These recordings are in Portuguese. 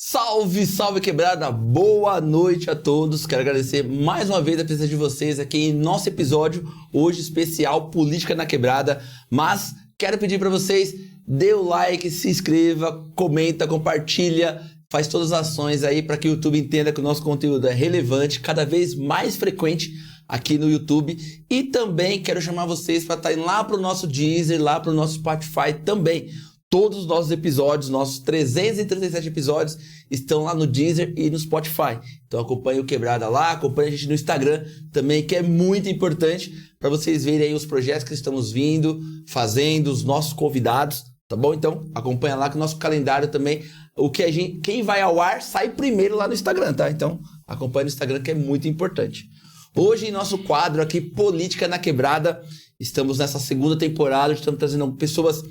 Salve, salve quebrada, boa noite a todos. Quero agradecer mais uma vez a presença de vocês aqui em nosso episódio, hoje especial Política na Quebrada. Mas quero pedir para vocês, dê o like, se inscreva, comenta, compartilha, faz todas as ações aí para que o YouTube entenda que o nosso conteúdo é relevante, cada vez mais frequente aqui no YouTube. E também quero chamar vocês para estarem lá para o nosso Deezer, lá para o nosso Spotify também. Todos os nossos episódios, nossos 337 episódios, estão lá no Deezer e no Spotify. Então acompanhe o Quebrada lá, acompanhe a gente no Instagram também, que é muito importante para vocês verem aí os projetos que estamos vindo, fazendo, os nossos convidados, tá bom? Então acompanha lá que o nosso calendário também, quem vai ao ar sai primeiro lá no Instagram, tá? Então acompanhe no Instagram que é muito importante. Hoje em nosso quadro aqui, Política na Quebrada, estamos nessa segunda temporada, estamos trazendo pessoas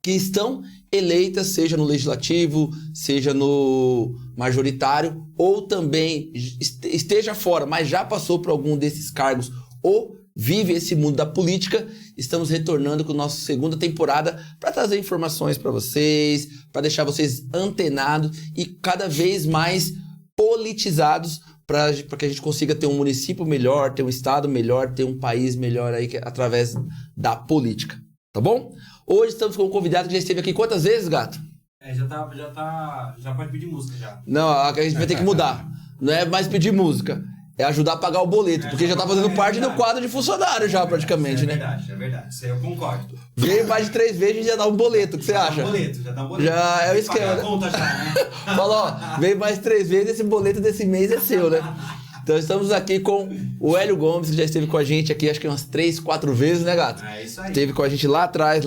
que estão eleitas, seja no legislativo, seja no majoritário, ou também esteja fora, mas já passou por algum desses cargos, ou vive esse mundo da política. Estamos retornando com a nossa segunda temporada para trazer informações para vocês, para deixar vocês antenados e cada vez mais politizados, para que a gente consiga ter um município melhor, ter um estado melhor, ter um país melhor aí através da política, tá bom? Hoje estamos com um convidado que já esteve aqui quantas vezes, Gato? Já pode pedir música já. Não, a gente vai ter que mudar. Não é mais pedir música, é ajudar a pagar o boleto, porque já tá fazendo parte do quadro de funcionário já praticamente, né? É verdade, isso aí eu concordo. Veio mais de 3 vezes e já dá um boleto, o que você acha? Já dá um boleto. Já é o esquema. Pagar a conta já, né? Fala, ó, veio mais 3 vezes, esse boleto desse mês é seu, né? Então estamos aqui com o Hélio Gomes, que já esteve com a gente aqui, acho que umas 3, 4 vezes, né, Gato? É isso aí. Esteve com a gente lá atrás,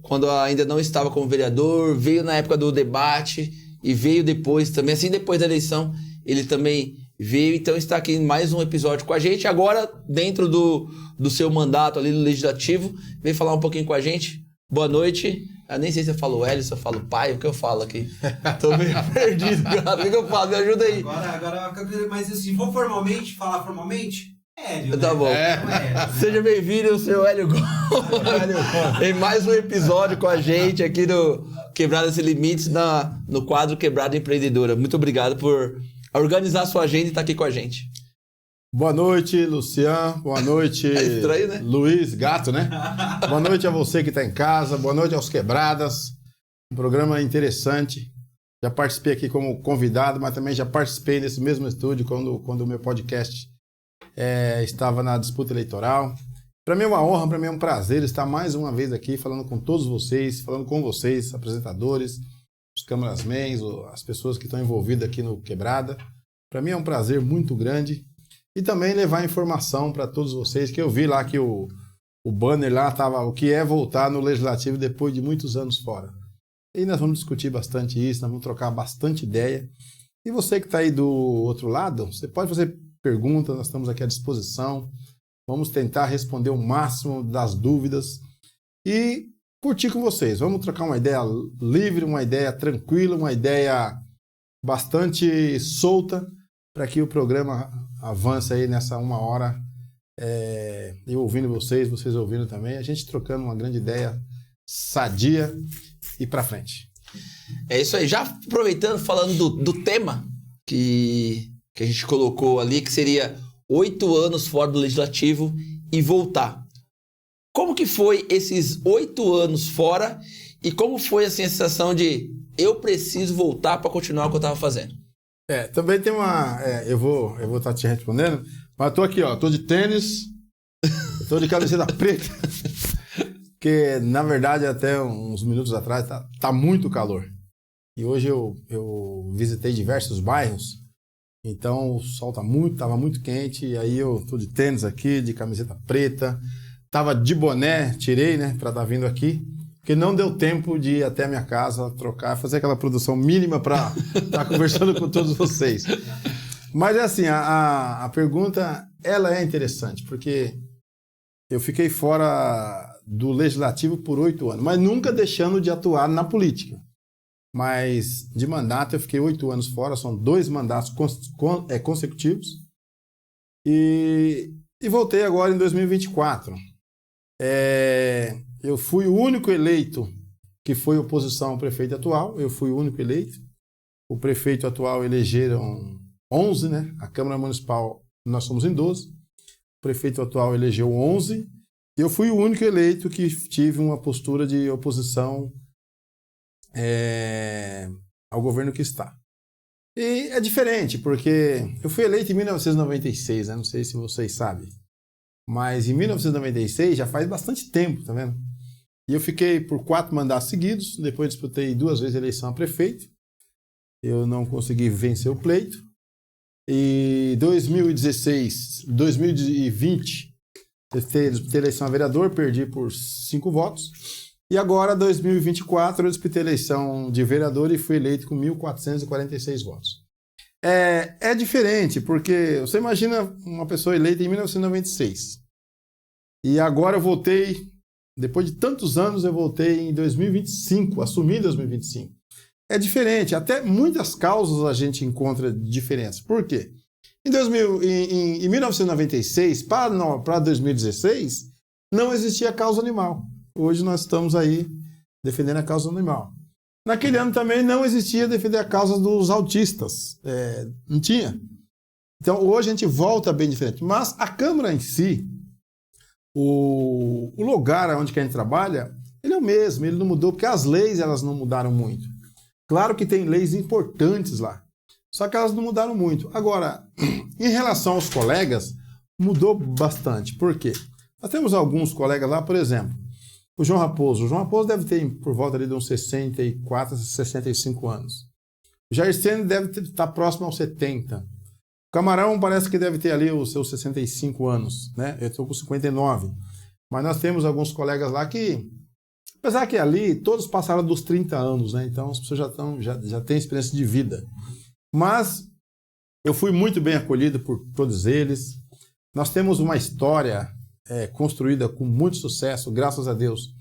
quando ainda não estava como vereador, veio na época do debate e veio depois também, assim, depois da eleição, ele também veio, então está aqui em mais um episódio com a gente. Agora, dentro do seu mandato ali no Legislativo, veio falar um pouquinho com a gente. Boa noite. Eu nem sei se eu falo Hélio, se eu falo pai, o que eu falo aqui? Tô meio perdido, cara. O que eu falo? Me ajuda aí. Agora, mas se for falar formalmente, Hélio, tá, né? Bom. Hélio, né? Seja bem-vindo, seu Hélio Gomes. Em mais um episódio com a gente aqui no Quebrada Sem Limites, no quadro Quebrada Empreendedora. Muito obrigado por organizar a sua agenda e estar aqui com a gente. Boa noite, Luciano. Boa noite, é estranho, né? Luiz, Gato, né? Boa noite a você que está em casa. Boa noite aos Quebradas. Um programa interessante. Já participei aqui como convidado, mas também já participei nesse mesmo estúdio quando o meu podcast estava na disputa eleitoral. Para mim é uma honra, para mim é um prazer estar mais uma vez aqui falando com todos vocês, falando com vocês, apresentadores, os camerasmans, as pessoas que estão envolvidas aqui no Quebrada. Para mim é um prazer muito grande. E também levar informação para todos vocês, que eu vi lá que o banner lá estava, o que é voltar no Legislativo depois de muitos anos fora. E nós vamos discutir bastante isso, nós vamos trocar bastante ideia. E você que está aí do outro lado, você pode fazer perguntas, nós estamos aqui à disposição. Vamos tentar responder o máximo das dúvidas e curtir com vocês. Vamos trocar uma ideia livre, uma ideia tranquila, uma ideia bastante solta, para que o programa avance aí nessa 1 hora, eu ouvindo vocês ouvindo também, a gente trocando uma grande ideia sadia e para frente. É isso aí. Já aproveitando, falando do tema que a gente colocou ali, que seria 8 anos fora do Legislativo e voltar. Como que foi esses 8 anos fora e como foi assim, a sensação de eu preciso voltar para continuar o que eu estava fazendo? Também tem uma... eu vou estar te respondendo, mas eu tô aqui, ó, tô de tênis, tô de camiseta preta, porque, na verdade, até uns minutos atrás, tá muito calor. E hoje eu visitei diversos bairros, então o sol tava muito quente, e aí eu tô de tênis aqui, de camiseta preta, tava de boné, tirei, né, pra estar vindo aqui, porque não deu tempo de ir até a minha casa, trocar, fazer aquela produção mínima para estar conversando com todos vocês. Mas é assim, a pergunta, ela é interessante, porque eu fiquei fora do Legislativo por 8 anos, mas nunca deixando de atuar na política. Mas de mandato eu fiquei 8 anos fora, são 2 mandatos consecutivos, e voltei agora em 2024. Eu fui o único eleito que foi oposição ao prefeito atual, eu fui o único eleito. O prefeito atual elegeram 11, né? A Câmara Municipal, nós somos em 12. O prefeito atual elegeu 11. E eu fui o único eleito que tive uma postura de oposição ao governo que está. E é diferente, porque eu fui eleito em 1996, né? Não sei se vocês sabem. Mas em 1996 já faz bastante tempo, tá vendo? E eu fiquei por 4 mandatos seguidos, depois disputei 2 vezes a eleição a prefeito. Eu não consegui vencer o pleito. E 2020, eu disputei a eleição a vereador, perdi por 5 votos. E agora, 2024, eu disputei a eleição de vereador e fui eleito com 1.446 votos. É diferente, porque você imagina uma pessoa eleita em 1996. E agora eu voltei, depois de tantos anos, eu voltei em 2025, assumi em 2025. É diferente, até muitas causas a gente encontra diferença. Por quê? Em 1996, para 2016, não existia causa animal. Hoje nós estamos aí defendendo a causa animal. Naquele ano também não existia defender a causa dos autistas. Não tinha. Então hoje a gente volta bem diferente. Mas a Câmara em si, o lugar onde a gente trabalha, ele é o mesmo, ele não mudou, porque as leis elas não mudaram muito. Claro que tem leis importantes lá, só que elas não mudaram muito. Agora, em relação aos colegas, mudou bastante. Por quê? Nós temos alguns colegas lá, por exemplo, o João Raposo. O João Raposo deve ter por volta ali de uns 64, 65 anos. O Jair Sene deve estar próximo aos 70. O Camarão parece que deve ter ali os seus 65 anos, né? Eu estou com 59. Mas nós temos alguns colegas lá que, apesar que ali todos passaram dos 30 anos, né? Então as pessoas já têm experiência de vida. Mas eu fui muito bem acolhido por todos eles. Nós temos uma história construída com muito sucesso, graças a Deus,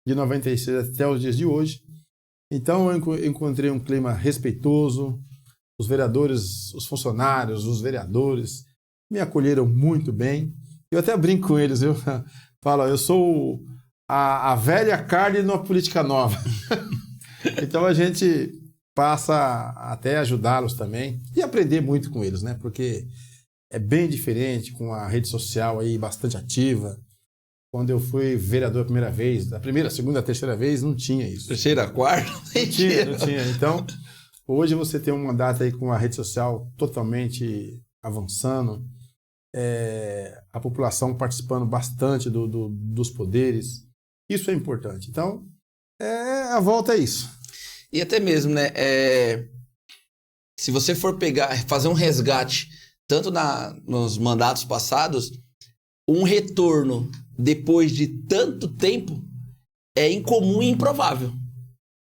de 96 até os dias de hoje. Então eu encontrei um clima respeitoso. Os vereadores, os funcionários, os vereadores me acolheram muito bem. Eu até brinco com eles, eu falo, eu sou a velha carne numa política nova. Então a gente passa até ajudá-los também e aprender muito com eles, né? Porque é bem diferente com a rede social aí bastante ativa. Quando eu fui vereador a primeira vez, a primeira, a segunda, a terceira vez, não tinha isso. Terceira, quarta? Não tinha. Então, hoje você tem um mandato aí com a rede social totalmente avançando, a população participando bastante dos poderes. Isso é importante. Então, a volta é isso. E até mesmo, né? Se você for fazer um resgate, tanto nos mandatos passados, um retorno depois de tanto tempo é incomum e improvável.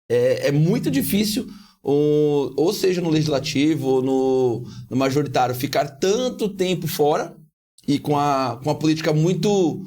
É muito difícil, ou seja no legislativo ou no majoritário, ficar tanto tempo fora e com a política muito,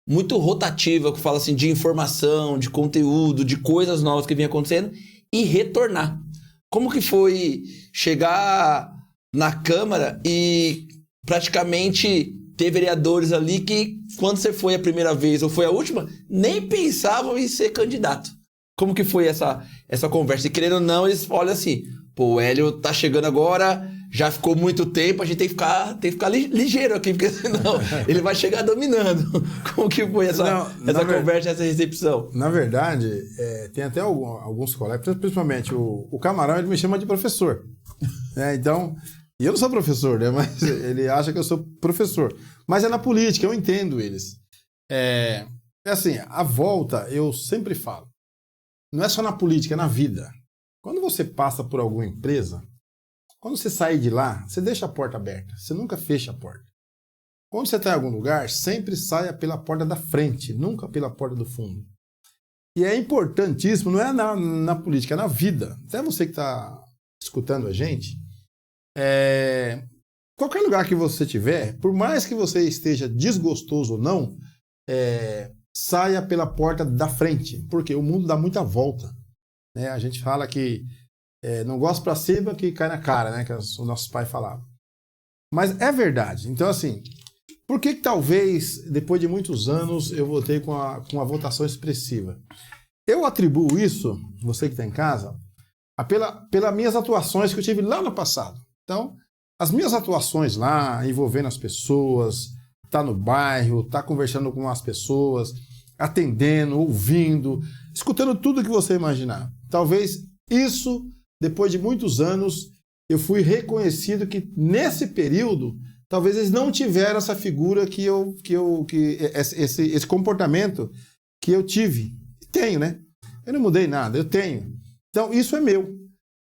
muito rotativa, que fala assim, de informação, de conteúdo, de coisas novas que vinha acontecendo, e retornar. Como que foi chegar na Câmara e praticamente ter vereadores ali que, quando você foi a primeira vez ou foi a última, nem pensavam em ser candidato? Como que foi essa conversa? E querendo ou não, eles olham assim, pô, o Hélio tá chegando agora, já ficou muito tempo, a gente tem que ficar ligeiro aqui, porque senão ele vai chegar dominando. Como que foi essa conversa, essa recepção? Na verdade, tem até alguns colegas, principalmente o Camarão, ele me chama de professor. Então, e eu não sou professor, né? Mas ele acha que eu sou professor. Mas é na política, eu entendo eles. É assim, a volta, eu sempre falo, não é só na política, é na vida. Quando você passa por alguma empresa, quando você sair de lá, você deixa a porta aberta, você nunca fecha a porta. Quando você está em algum lugar, sempre saia pela porta da frente, nunca pela porta do fundo. E é importantíssimo, não é na política, é na vida. Até você que está escutando a gente, qualquer lugar que você estiver, por mais que você esteja desgostoso ou não, saia pela porta da frente, porque o mundo dá muita volta. Né? A gente fala que não gosta pra cima que cai na cara, né? Que os nossos pais falavam. Mas é verdade. Então, assim, por que talvez, depois de muitos anos, eu voltei com uma votação expressiva? Eu atribuo isso, você que está em casa, pelas minhas atuações que eu tive lá no passado. Então, as minhas atuações lá, envolvendo as pessoas, tá no bairro, tá conversando com as pessoas, atendendo, ouvindo, escutando tudo que você imaginar. Talvez isso, depois de muitos anos, eu fui reconhecido que nesse período, talvez eles não tiveram essa figura esse comportamento que eu tive. Tenho, né? Eu não mudei nada, eu tenho. Então, isso é meu.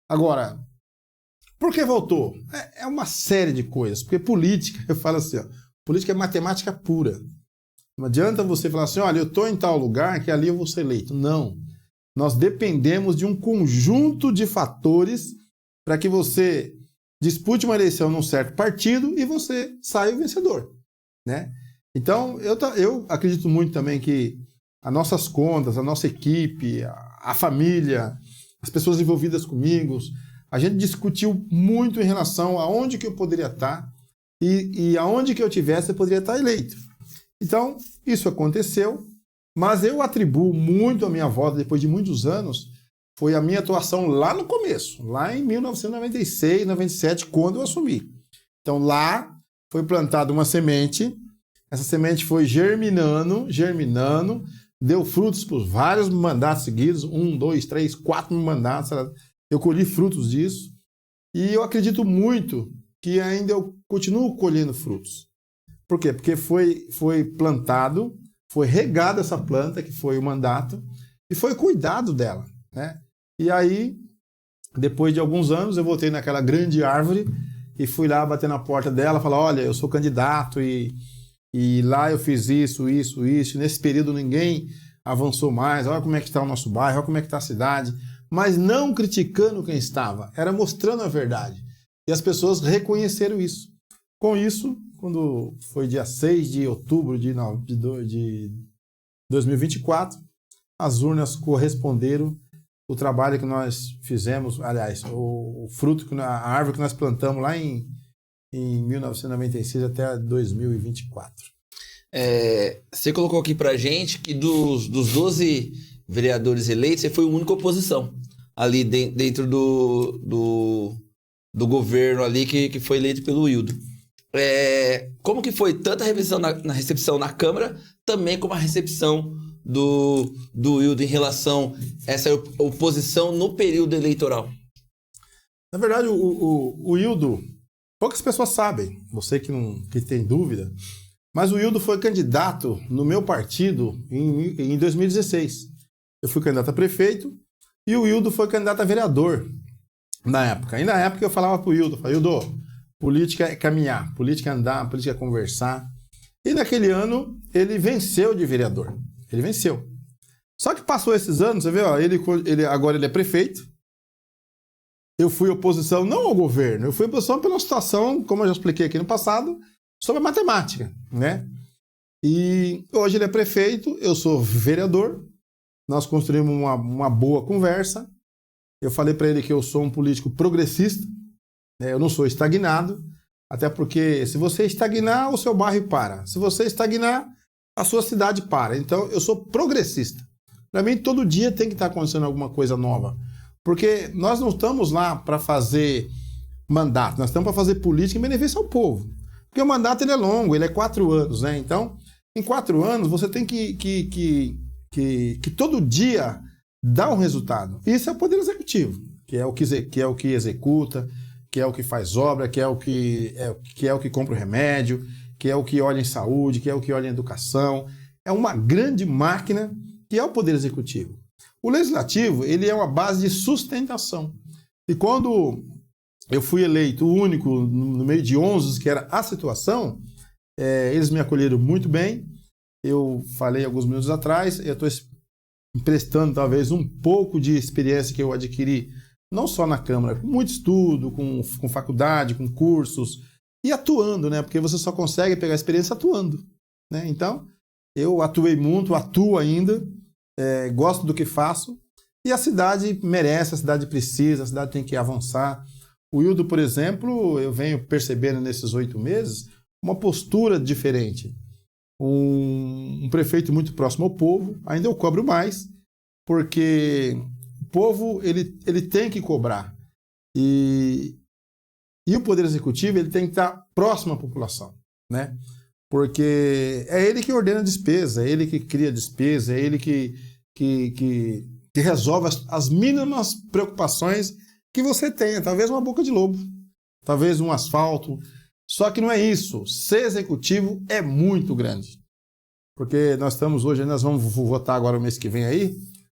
Agora, por que voltou? É uma série de coisas. Porque política, eu falo assim, ó, política é matemática pura. Não adianta você falar assim, olha, eu estou em tal lugar que ali eu vou ser eleito. Não. Nós dependemos de um conjunto de fatores para que você dispute uma eleição num certo partido e você saia o vencedor. Né? Então, eu acredito muito também que as nossas contas, a nossa equipe, a família, as pessoas envolvidas comigo, a gente discutiu muito em relação a onde que eu poderia estar e aonde que eu tivesse eu poderia estar eleito. Então, isso aconteceu, mas eu atribuo muito a minha volta, depois de muitos anos, foi a minha atuação lá no começo, lá em 1996, 97, quando eu assumi. Então, lá foi plantada uma semente, essa semente foi germinando, deu frutos por vários mandatos seguidos, 1, 2, 3, 4 mandatos, eu colhi frutos disso, e eu acredito muito que ainda eu continuo colhendo frutos. Por quê? Porque foi plantado, foi regada essa planta, que foi o mandato, e foi cuidado dela. Né? E aí, depois de alguns anos, eu voltei naquela grande árvore e fui lá bater na porta dela, falar, olha, eu sou candidato e lá eu fiz isso, e nesse período ninguém avançou mais, olha como é que está o nosso bairro, olha como é que está a cidade, mas não criticando quem estava, era mostrando a verdade. E as pessoas reconheceram isso. Com isso, quando foi dia 6 de outubro de 2024, as urnas corresponderam o trabalho que nós fizemos, aliás, o fruto, a árvore que nós plantamos lá em 1996 até 2024. Você colocou aqui pra gente que dos 12 vereadores eleitos, você foi a única oposição ali dentro do governo ali que foi eleito pelo Wildo. Como que foi tanto a recepção na Câmara, também como a recepção do Wildo em relação a essa oposição no período eleitoral? Na verdade, o Wildo, poucas pessoas sabem, você que tem dúvida, mas o Wildo foi candidato no meu partido em 2016. Eu fui candidato a prefeito e o Wildo foi candidato a vereador na época. E na época eu falava pro Wildo, política é caminhar, política é andar, política é conversar. E naquele ano ele venceu de vereador. Ele venceu. Só que passou esses anos, você vê, ó, agora ele é prefeito. Eu fui oposição não ao governo, eu fui oposição pela situação, como eu já expliquei aqui no passado, sobre a matemática, né? E hoje ele é prefeito, eu sou vereador, nós construímos uma boa conversa. Eu falei para ele que eu sou um político progressista, né? Eu não sou estagnado, até porque se você estagnar, o seu bairro para. Se você estagnar, a sua cidade para. Então, eu sou progressista. Para mim, todo dia tem que estar acontecendo alguma coisa nova. Porque nós não estamos lá para fazer mandato, nós estamos para fazer política em benefício ao povo. Porque o mandato ele é longo, ele é 4 anos, né? Então, em 4 anos, você tem que todo dia dar um resultado. Isso é o Poder Executivo, que é o que executa, que é o que faz obra, que é o que compra o remédio, que é o que olha em saúde, que é o que olha em educação. É uma grande máquina que é o Poder Executivo. O Legislativo, ele é uma base de sustentação. E quando eu fui eleito o único no meio de 11, que era a situação, eles me acolheram muito bem. Eu falei alguns minutos atrás, eu estou emprestando talvez um pouco de experiência que eu adquiri, não só na Câmara, com muito estudo, com faculdade, com cursos, e atuando, né? Porque você só consegue pegar experiência atuando, né? Então, eu atuei muito, atuo ainda, gosto do que faço, e a cidade merece, a cidade precisa, a cidade tem que avançar. O Wildo, por exemplo, eu venho percebendo nesses 8 meses uma postura diferente. Um prefeito muito próximo ao povo, ainda eu cobro mais, porque o povo ele tem que cobrar. E o Poder Executivo ele tem que estar próximo à população, né? Porque é ele que ordena a despesa, é ele que cria a despesa, é ele que resolve as mínimas preocupações que você tenha. Talvez uma boca de lobo, talvez um asfalto. Só que não é isso. Ser executivo é muito grande. Porque nós vamos votar agora o mês que vem aí,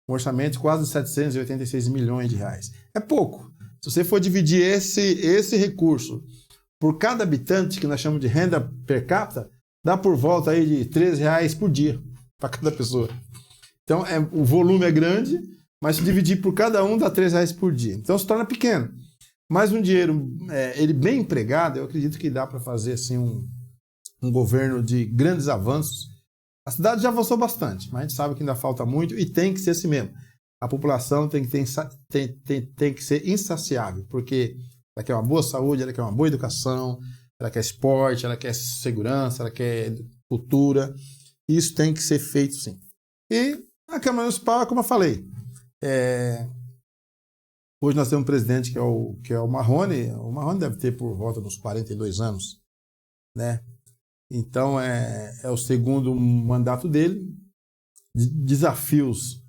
um orçamento de quase 786 milhões de reais. É pouco. Se você for dividir esse recurso por cada habitante, que nós chamamos de renda per capita, dá por volta aí de R$13 por dia para cada pessoa. Então, o volume é grande, mas se dividir por cada um dá R$13 por dia. Então, se torna pequeno. Mas um dinheiro, ele bem empregado, eu acredito que dá para fazer assim, um governo de grandes avanços. A cidade já avançou bastante, mas a gente sabe que ainda falta muito e tem que ser assim mesmo. A população tem que ser insaciável, porque ela quer uma boa saúde, ela quer uma boa educação, ela quer esporte, ela quer segurança, ela quer cultura. Isso tem que ser feito sim. E a Câmara Municipal, como eu falei, hoje nós temos um presidente que é o Marrone. O Marrone deve ter por volta dos 42 anos, né? Então é o segundo mandato dele. Desafios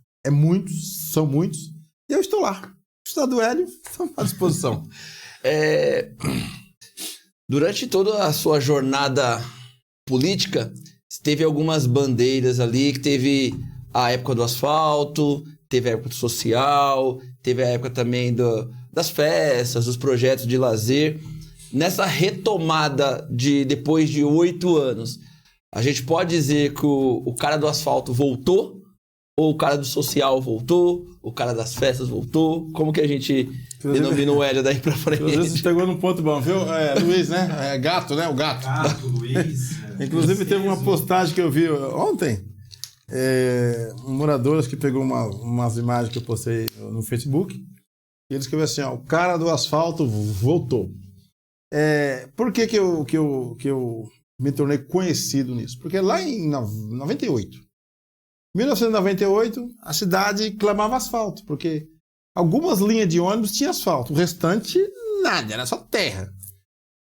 são muitos. E eu estou lá. Estado Hélio, estamos à disposição. Durante toda a sua jornada política, teve algumas bandeiras ali, que teve a época do asfalto, teve a época do social, teve a época também das festas, dos projetos de lazer. Nessa retomada depois de 8 anos, a gente pode dizer que o cara do asfalto voltou? Ou o cara do social voltou? O cara das festas voltou? Como que a gente denomina o Hélio daí pra frente? Às vezes chegou num ponto bom, viu? Luiz, né? Gato, né? O gato. Gato, Luiz. Inclusive teve uma postagem que eu vi ontem. Um morador que pegou umas imagens que eu postei no Facebook. E ele escreveu assim, ó, o cara do asfalto voltou. Por que eu me tornei conhecido nisso? Porque lá em 1998, a cidade clamava asfalto, porque algumas linhas de ônibus tinham asfalto, o restante nada, era só terra.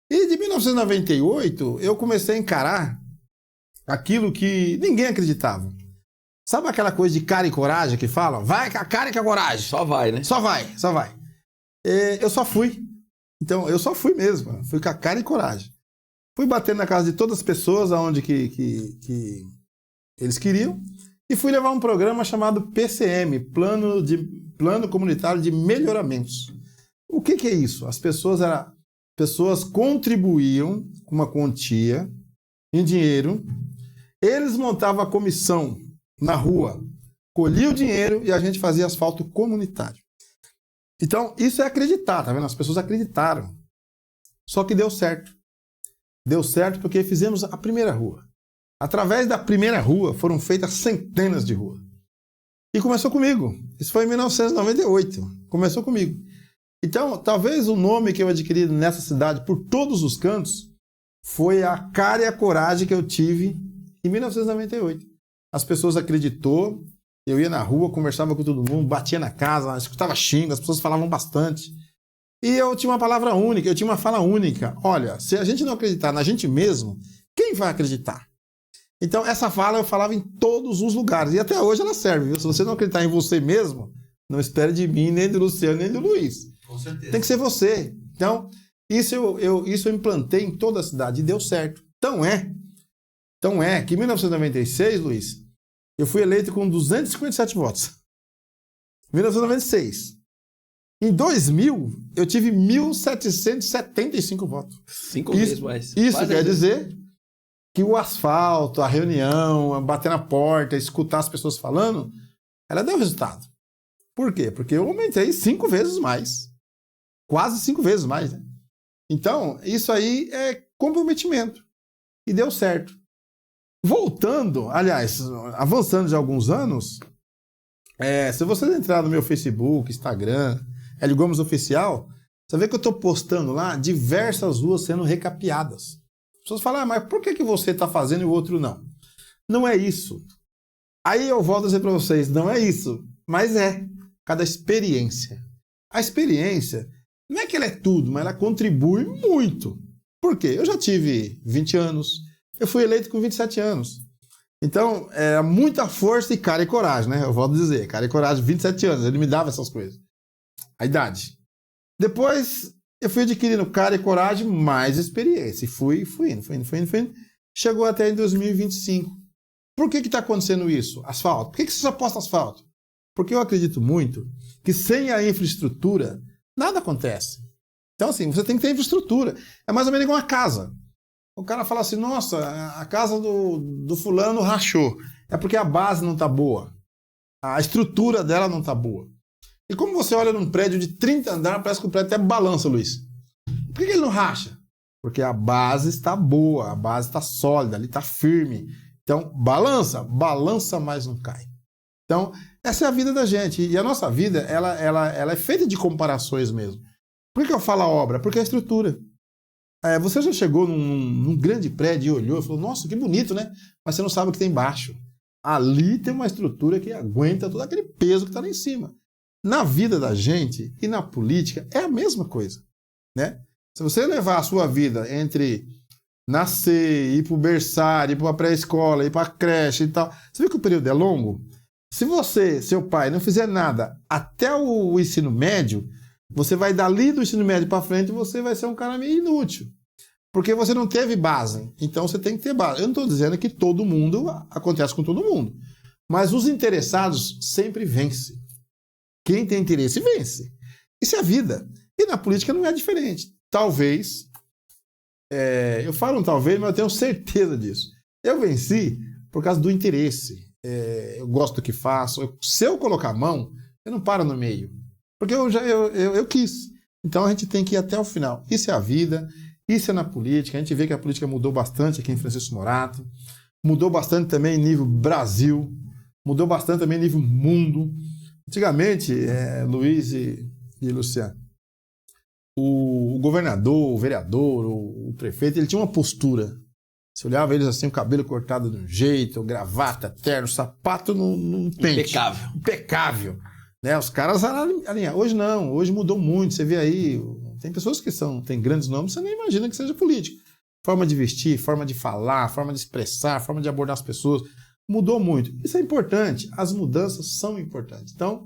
E de 1998, eu comecei a encarar aquilo que ninguém acreditava. Sabe aquela coisa de cara e coragem que falam? Vai com a cara e com a coragem. Só vai, né? Só vai. Eu só fui. Então, eu só fui mesmo. Fui com a cara e coragem. Fui batendo na casa de todas as pessoas aonde que eles queriam. E fui levar um programa chamado PCM, Plano Comunitário de Melhoramentos. O que é isso? As pessoas contribuíam com uma quantia em dinheiro, eles montavam a comissão na rua, colhiam o dinheiro e a gente fazia asfalto comunitário. Então, isso é acreditar, tá vendo? As pessoas acreditaram. Só que deu certo. Deu certo porque fizemos a primeira rua. Através da primeira rua foram feitas centenas de ruas. E começou comigo. Isso foi em 1998. Começou comigo. Então, talvez o nome que eu adquiri nessa cidade por todos os cantos foi a cara e a coragem que eu tive em 1998. As pessoas acreditou, eu ia na rua, conversava com todo mundo, batia na casa, escutava xingo, as pessoas falavam bastante. E eu tinha uma palavra única, eu tinha uma fala única. Olha, se a gente não acreditar na gente mesmo, quem vai acreditar? Então, essa fala eu falava em todos os lugares. E até hoje ela serve, viu? Se você não acreditar em você mesmo, não espere de mim, nem do Luciano, nem do Luiz. Com certeza. Tem que ser você. Então, Isso eu implantei em toda a cidade e deu certo. Então é que em 1996, Luiz, eu fui eleito com 257 votos. 1996. Em 2000, eu tive 1.775 votos. 5 vezes mais. Isso Quase quer isso. dizer que o asfalto, a reunião, bater na porta, escutar as pessoas falando, ela deu resultado. Por quê? Porque eu aumentei 5 vezes mais. Quase 5 vezes mais, né? Então, isso aí é comprometimento. E deu certo. Voltando, aliás, avançando de alguns anos, se você entrar no meu Facebook, Instagram, Hélio Gomes Oficial, você vê que eu estou postando lá diversas ruas sendo recapeadas. As pessoas falam, mas por que você está fazendo e o outro não? Não é isso. Aí eu volto a dizer para vocês, não é isso, mas é cada experiência. A experiência, não é que ela é tudo, mas ela contribui muito. Por quê? Eu já tive 20 anos, eu fui eleito com 27 anos. Então, é muita força e cara e coragem, né? Eu volto a dizer, cara e coragem, 27 anos, ele me dava essas coisas. A idade. Depois, eu fui adquirindo cara e coragem, mais experiência. E fui indo. Chegou até em 2025. Por que está acontecendo isso? Asfalto. Por que você só posta asfalto? Porque eu acredito muito que sem a infraestrutura, nada acontece. Então, assim, você tem que ter infraestrutura. É mais ou menos igual uma casa. O cara fala assim, nossa, a casa do fulano rachou. É porque a base não está boa. A estrutura dela não está boa. E como você olha num prédio de 30 andares, parece que o prédio até balança, Luiz. Por que ele não racha? Porque a base está boa, a base está sólida, ali está firme. Então, balança, mas não cai. Então, essa é a vida da gente. E a nossa vida, ela é feita de comparações mesmo. Por que eu falo a obra? Porque é a estrutura. Você já chegou num grande prédio e olhou e falou, nossa, que bonito, né? Mas você não sabe o que tem embaixo. Ali tem uma estrutura que aguenta todo aquele peso que está lá em cima. Na vida da gente e na política é a mesma coisa, né? Se você levar a sua vida entre nascer, ir para o berçário, ir para a pré-escola, ir para a creche e tal, você vê que o período é longo? Se você, seu pai, não fizer nada até o ensino médio, você vai dali do ensino médio para frente e você vai ser um cara meio inútil. Porque você não teve base. Então você tem que ter base. Eu não estou dizendo que todo mundo acontece com todo mundo. Mas os interessados sempre vencem. Quem tem interesse vence. Isso é a vida. E na política não é diferente. Talvez, eu falo um talvez, mas eu tenho certeza disso. Eu venci por causa do interesse. Eu gosto do que faço. Se eu colocar a mão, eu não paro no meio. Porque eu quis. Então a gente tem que ir até o final. Isso é a vida, isso é na política. A gente vê que a política mudou bastante aqui em Francisco Morato. Mudou bastante também em nível Brasil. Mudou bastante também em nível mundo. Antigamente, Luiz e Luciano, o governador, o vereador, o prefeito, ele tinha uma postura. Você olhava eles assim, o cabelo cortado de um jeito, gravata, terno, sapato num pente. Impecável. Né? Os caras alinharam. Hoje não, hoje mudou muito. Você vê aí, tem pessoas que têm grandes nomes, você nem imagina que seja político. Forma de vestir, forma de falar, forma de expressar, forma de abordar as pessoas. Mudou muito. Isso é importante. As mudanças são importantes. Então,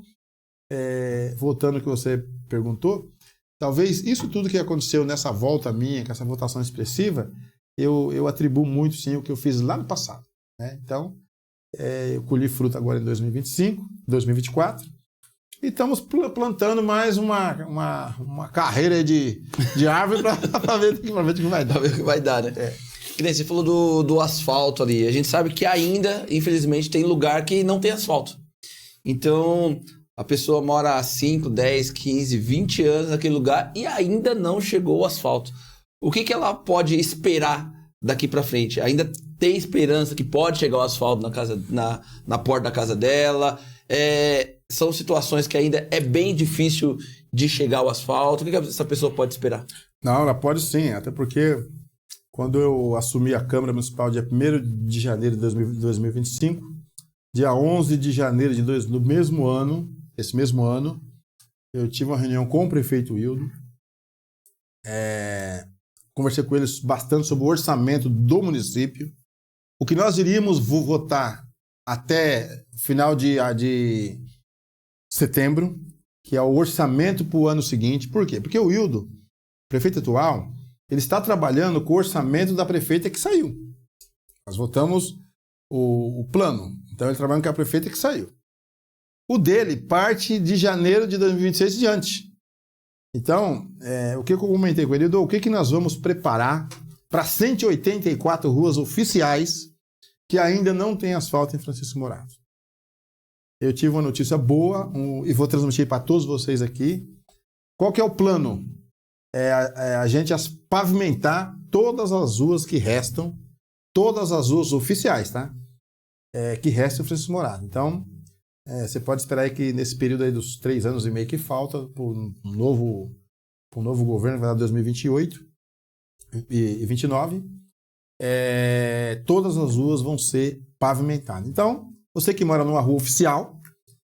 voltando ao que você perguntou, talvez isso tudo que aconteceu nessa volta minha, com essa votação expressiva, eu atribuo muito, sim, o que eu fiz lá no passado. Né? Então, eu colhi fruta agora em 2025, 2024, e estamos plantando mais uma carreira de árvore para ver o que vai dar. Pra ver o que vai dar, né? Que nem você falou do asfalto ali. A gente sabe que ainda, infelizmente, tem lugar que não tem asfalto. Então, a pessoa mora há 5, 10, 15, 20 anos naquele lugar e ainda não chegou o asfalto. O que ela pode esperar daqui para frente? Ainda tem esperança que pode chegar o asfalto na porta da casa dela? São situações que ainda é bem difícil de chegar o asfalto. O que essa pessoa pode esperar? Não, ela pode sim, até porque quando eu assumi a Câmara Municipal dia 1º de janeiro de 2025, dia 11 de janeiro do mesmo ano, esse mesmo ano, eu tive uma reunião com o prefeito Wildo, conversei com eles bastante sobre o orçamento do município, o que nós iríamos votar até final de setembro, que é o orçamento para o ano seguinte. Por quê? Porque o Wildo, prefeito atual, ele está trabalhando com o orçamento da prefeita que saiu. Nós votamos o plano. Então, ele trabalha com a prefeita que saiu. O dele parte de janeiro de 2026 e diante. Então, o que eu comentei com ele, o que nós vamos preparar para 184 ruas oficiais que ainda não tem asfalto em Francisco Morato. Eu tive uma notícia boa e vou transmitir para todos vocês aqui. Qual que é o plano? A gente pavimentar todas as ruas que restam, todas as ruas oficiais, tá? Que restam em Francisco Morato. Então, você pode esperar aí que nesse período aí dos 3 anos e meio que falta para um novo governo, que vai dar 2028 e 29, todas as ruas vão ser pavimentadas. Então, você que mora numa rua oficial,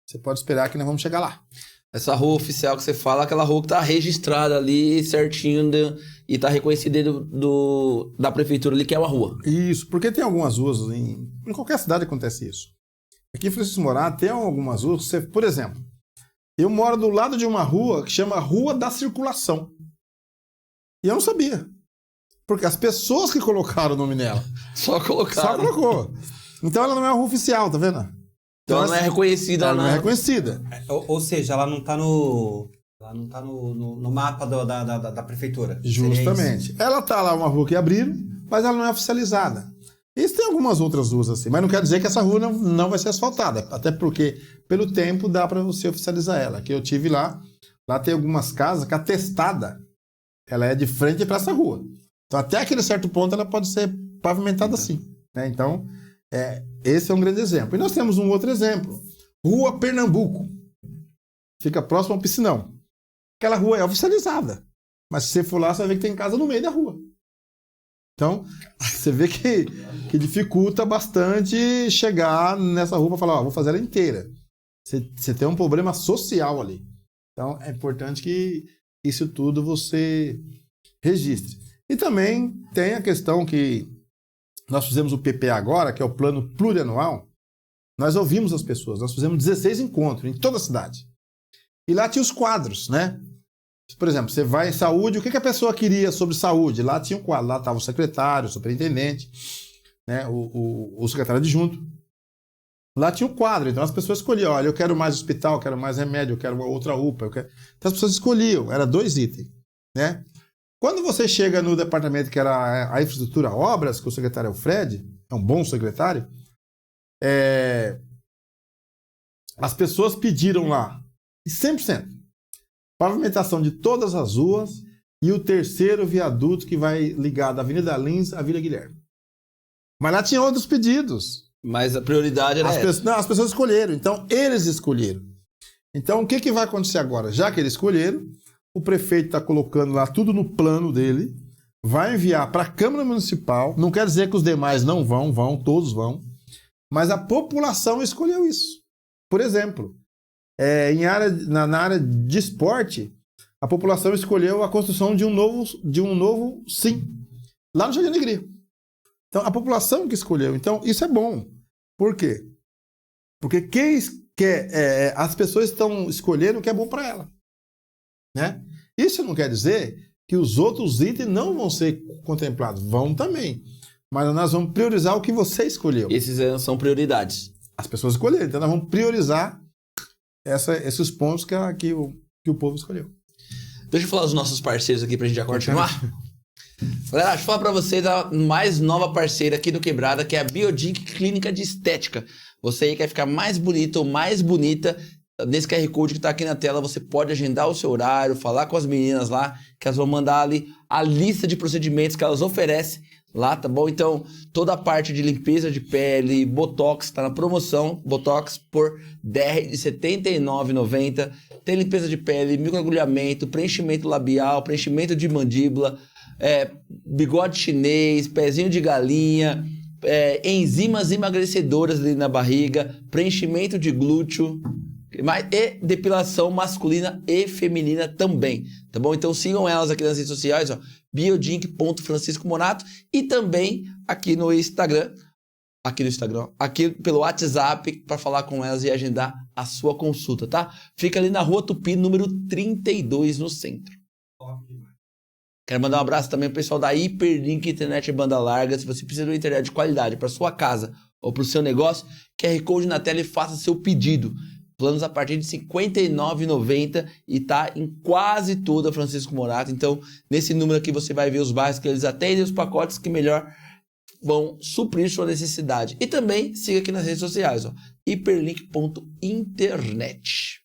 você pode esperar que nós vamos chegar lá. Essa rua oficial que você fala, aquela rua que tá registrada ali certinho e tá reconhecida da prefeitura ali, que é uma rua. Isso, porque tem algumas ruas, em qualquer cidade acontece isso. Aqui em Francisco Morato tem algumas ruas, por exemplo, eu moro do lado de uma rua que chama Rua da Circulação. E eu não sabia. Porque as pessoas que colocaram o nome nela. Só colocaram. Só colocou. Então ela não é uma rua oficial, tá vendo? Então ela não é reconhecida. Ela não é reconhecida. Ou seja, ela não está no mapa da prefeitura. Justamente. Ela está lá, uma rua que abriram, mas ela não é oficializada. Isso tem algumas outras ruas assim, mas não quer dizer que essa rua não vai ser asfaltada. Até porque, pelo tempo, dá para você oficializar ela. Que eu tive lá tem algumas casas que a testada, ela é de frente para essa rua. Então, até aquele certo ponto, ela pode ser pavimentada assim. Né? Então, esse é um grande exemplo. E nós temos um outro exemplo. Rua Pernambuco. Fica próximo ao Piscinão. Aquela rua é oficializada. Mas se você for lá, você vai ver que tem casa no meio da rua. Então, você vê que dificulta bastante chegar nessa rua para falar, vou fazer ela inteira. Você tem um problema social ali. Então, é importante que isso tudo você registre. E também tem a questão que nós fizemos o PPA agora, que é o Plano Plurianual. Nós ouvimos as pessoas, nós fizemos 16 encontros em toda a cidade. E lá tinha os quadros, né? Por exemplo, você vai em saúde, o que a pessoa queria sobre saúde? Lá tinha um quadro, lá estava o secretário, o superintendente, né? o secretário adjunto. Lá tinha um quadro, então as pessoas escolhiam, olha, eu quero mais hospital, eu quero mais remédio, eu quero outra UPA. Então as pessoas escolhiam, era 2 itens, né? Quando você chega no departamento que era a infraestrutura obras, que o secretário é o Fred, é um bom secretário, as pessoas pediram lá, 100%, pavimentação de todas as ruas e o terceiro viaduto que vai ligar da Avenida Lins à Vila Guilherme. Mas lá tinha outros pedidos. Mas a prioridade era essa. Não, as pessoas escolheram, então eles escolheram. Então o que vai acontecer agora? Já que eles escolheram, o prefeito está colocando lá tudo no plano dele, vai enviar para a Câmara Municipal, não quer dizer que os demais não vão, todos vão, mas a população escolheu isso. Por exemplo, na área de esporte, a população escolheu a construção de um novo SIM, lá no Jardim Alegria. Então, a população que escolheu. Então, isso é bom. Por quê? Porque as pessoas estão escolhendo o que é bom para ela. Né? Isso não quer dizer que os outros itens não vão ser contemplados. Vão também. Mas nós vamos priorizar o que você escolheu. Esses são prioridades. As pessoas escolheram. Então, nós vamos priorizar esses pontos que o povo escolheu. Deixa eu falar dos nossos parceiros aqui pra gente já continuar. Galera, deixa eu falar pra vocês da mais nova parceira aqui do Quebrada, que é a Biodink Clínica de Estética. Você aí quer ficar mais bonito ou mais bonita, nesse QR Code que tá aqui na tela, você pode agendar o seu horário, falar com as meninas lá, que elas vão mandar ali a lista de procedimentos que elas oferecem lá, tá bom? Então, toda a parte de limpeza de pele, Botox, tá na promoção, Botox por R$ 79,90. Tem limpeza de pele, microagulhamento, preenchimento labial, preenchimento de mandíbula, bigode chinês, pezinho de galinha, enzimas emagrecedoras ali na barriga, preenchimento de glúteo, e depilação masculina e feminina também, tá bom? Então sigam elas aqui nas redes sociais, ó, biodink.Francisco Monato, e também aqui no Instagram, aqui pelo WhatsApp, para falar com elas e agendar a sua consulta, tá? Fica ali na Rua Tupi, número 32, no centro. Quero mandar um abraço também pro pessoal da Hiperlink Internet Banda Larga. Se você precisa de uma internet de qualidade para sua casa ou para o seu negócio, QR Code na tela e faça seu pedido. Planos a partir de R$ 59,90 e tá em quase toda a Francisco Morato. Então, nesse número aqui você vai ver os bairros que eles atendem, os pacotes que melhor vão suprir sua necessidade. E também siga aqui nas redes sociais, ó, hiperlink.internet.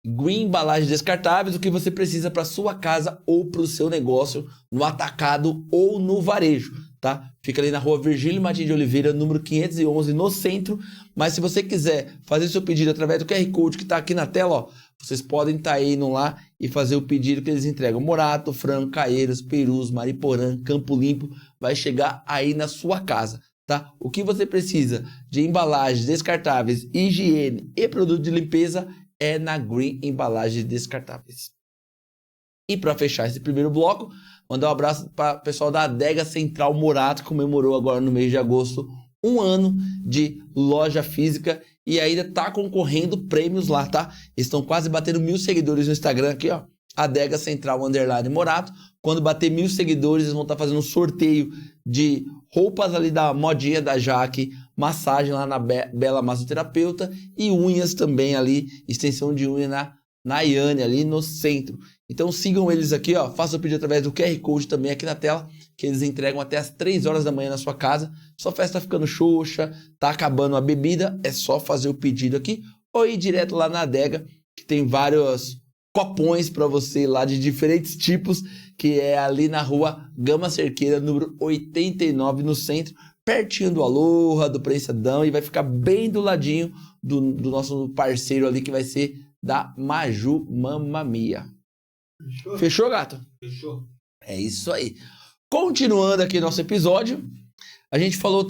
Green Embalagens Descartáveis, o que você precisa para sua casa ou para o seu negócio, no atacado ou no varejo, tá? Fica ali na rua Virgílio Martins de Oliveira, número 511, no centro. Mas se você quiser fazer seu pedido através do QR Code que está aqui na tela, ó, vocês podem estar indo lá e fazer o pedido que eles entregam. Morato, Franco, Caieiras, Perus, Mariporã, Campo Limpo, vai chegar aí na sua casa, tá? O que você precisa de embalagens descartáveis, higiene e produto de limpeza é na Green Embalagens Descartáveis. E para fechar esse primeiro bloco, mandar um abraço para o pessoal da Adega Central Morato, que comemorou agora no mês de agosto 1 ano de loja física e ainda tá concorrendo prêmios lá, tá? Estão quase batendo 1.000 seguidores no Instagram aqui, ó. Adega Central _ Morato. Quando bater 1.000 seguidores, eles vão estar fazendo um sorteio de roupas ali da modinha da Jaque, massagem lá na Bela Massoterapeuta e unhas também ali, extensão de unha na Iane ali no centro. Então sigam eles aqui, ó, façam o pedido através do QR Code também aqui na tela, que eles entregam até as 3 horas da manhã na sua casa. Sua festa tá ficando xoxa, tá acabando a bebida, é só fazer o pedido aqui ou ir direto lá na adega, que tem vários copões para você lá de diferentes tipos, que é ali na rua Gama Cerqueira, número 89, no centro, pertinho do Aloha, do Prensadão, e vai ficar bem do ladinho do nosso parceiro ali, que vai ser da Maju Mamma Mia. Fechou? Fechou, gato? Fechou. É isso aí. Continuando aqui nosso episódio, a gente falou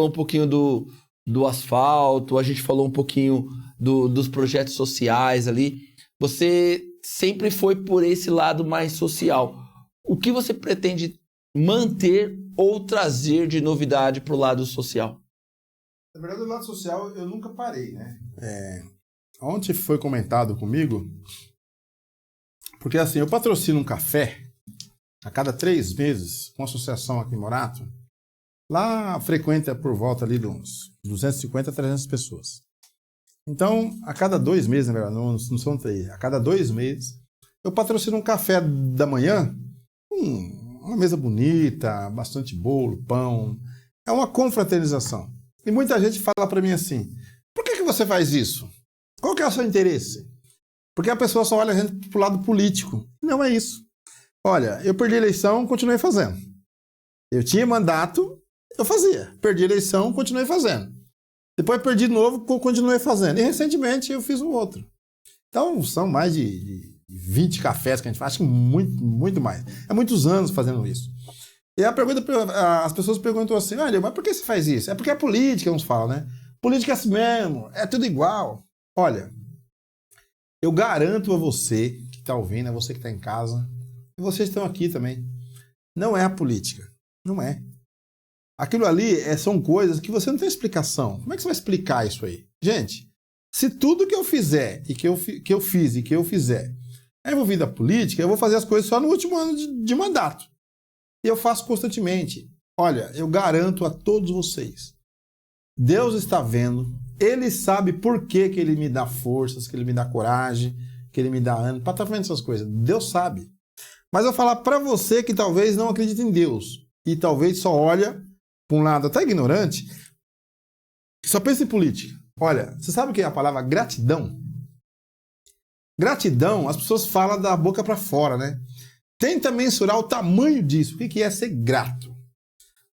um pouquinho do asfalto, a gente falou um pouquinho dos projetos sociais ali. Você sempre foi por esse lado mais social. O que você pretende manter ou trazer de novidade para o lado social? Na verdade, do lado social eu nunca parei, né? Ontem foi comentado comigo, porque assim, eu patrocino um café a cada 3 meses com a associação aqui em Morato. Lá frequenta por volta ali de uns 250 a 300 pessoas. Então, a cada 2 meses, na verdade, não são 3, a cada 2 meses, eu patrocino um café da manhã, uma mesa bonita, bastante bolo, pão. É uma confraternização. E muita gente fala para mim assim, por que você faz isso? Qual que é o seu interesse? Porque a pessoa só olha a gente pro lado político. Não é isso. Olha, eu perdi a eleição, continuei fazendo. Eu tinha mandato, eu fazia. Perdi a eleição, continuei fazendo. Depois perdi de novo, continuei fazendo. E recentemente eu fiz um outro. Então são mais de 20 cafés que a gente faz, acho que muito, muito mais. É muitos anos fazendo isso. E a pergunta, as pessoas perguntam assim, olha, mas por que você faz isso? É porque é política, uns falam, né? Política é assim mesmo, é tudo igual. Olha, eu garanto a você que está ouvindo, a você que está em casa, e vocês estão aqui também, não é a política. Não é. Aquilo ali são coisas que você não tem explicação. Como é que você vai explicar isso aí? Gente, se tudo que eu fizer e que eu fiz e que eu fizer é envolvido a política, eu vou fazer as coisas só no último ano de mandato. E eu faço constantemente. Olha, eu garanto a todos vocês. Deus está vendo, Ele sabe por que Ele me dá forças, que Ele me dá coragem, que Ele me dá ânimo para estar fazendo essas coisas. Deus sabe. Mas eu vou falar para você que talvez não acredite em Deus e talvez só olha para um lado até ignorante, que só pensa em política. Olha, você sabe o que é a palavra gratidão? Gratidão, as pessoas falam da boca para fora, né? Tenta mensurar o tamanho disso. O que é ser grato?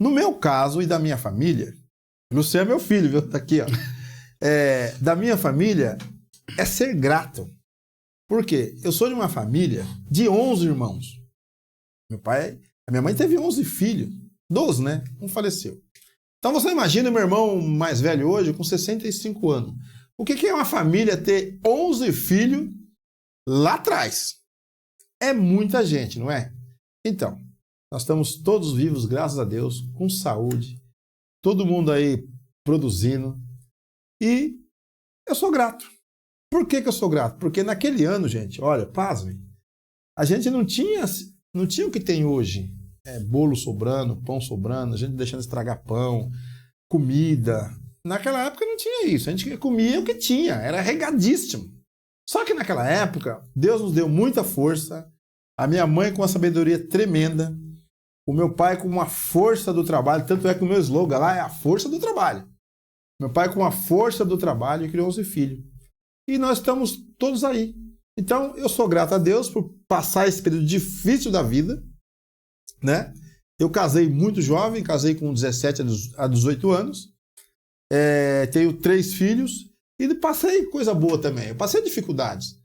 No meu caso e da minha família, Luciano é meu filho, viu? Tá aqui, ó. Da minha família, é ser grato. Por quê? Eu sou de uma família de 11 irmãos. A minha mãe teve 11 filhos. 12, né? Um faleceu. Então você imagina meu irmão mais velho hoje com 65 anos. O que é uma família ter 11 filhos lá atrás? É muita gente, não é? Então, nós estamos todos vivos, graças a Deus, com saúde. Todo mundo aí produzindo. E eu sou grato. Por que eu sou grato? Porque naquele ano, gente, olha, pasmem, a gente não tinha o que tem hoje. Bolo sobrando, pão sobrando, a gente deixando estragar pão, comida. Naquela época não tinha isso. A gente comia o que tinha, era regadíssimo. Só que naquela época, Deus nos deu muita força. A minha mãe com uma sabedoria tremenda. O meu pai com uma força do trabalho. Tanto é que o meu slogan lá é a força do trabalho. Meu pai com a força do trabalho criou 11 filhos. E nós estamos todos aí. Então, eu sou grato a Deus por passar esse período difícil da vida, né? Eu casei muito jovem, casei com 17 a 18 anos. Tenho 3 filhos e passei coisa boa também. Eu passei dificuldades.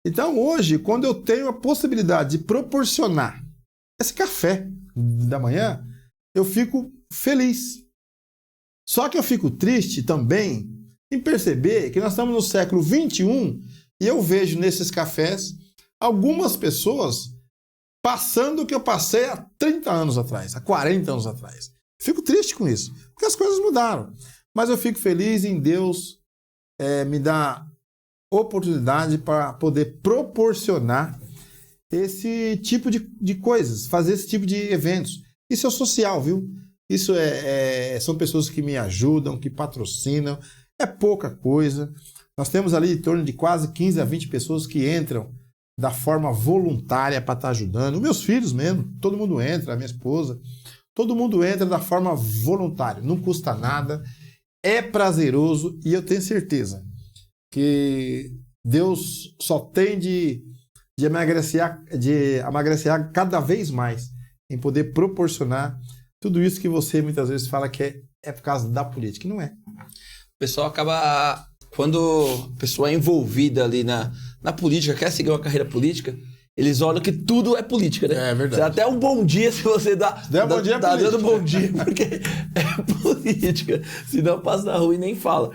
Então, hoje, quando eu tenho a possibilidade de proporcionar esse café da manhã, eu fico feliz. Só que eu fico triste também em perceber que nós estamos no século XXI e eu vejo nesses cafés algumas pessoas passando o que eu passei há 30 anos atrás, há 40 anos atrás. Fico triste com isso, porque as coisas mudaram. Mas eu fico feliz em Deus me dar oportunidade para poder proporcionar esse tipo de coisas, fazer esse tipo de eventos. Isso é social, viu? Isso são pessoas que me ajudam, que patrocinam. É pouca coisa. Nós temos ali em torno de quase 15 a 20 pessoas que entram da forma voluntária para estar ajudando. Meus filhos mesmo, todo mundo entra, a minha esposa. Todo mundo entra da forma voluntária. Não custa nada. É prazeroso e eu tenho certeza que Deus só tem de amagraciar cada vez mais em poder proporcionar tudo isso que você muitas vezes fala que é por causa da política. E não é. O pessoal acaba... Quando a pessoa é envolvida ali na política, quer seguir uma carreira política, eles olham que tudo é política, né? É verdade. Até um bom dia, se você dá bom dia, dá política. dando bom dia, porque é política. Senão passa na rua e nem fala.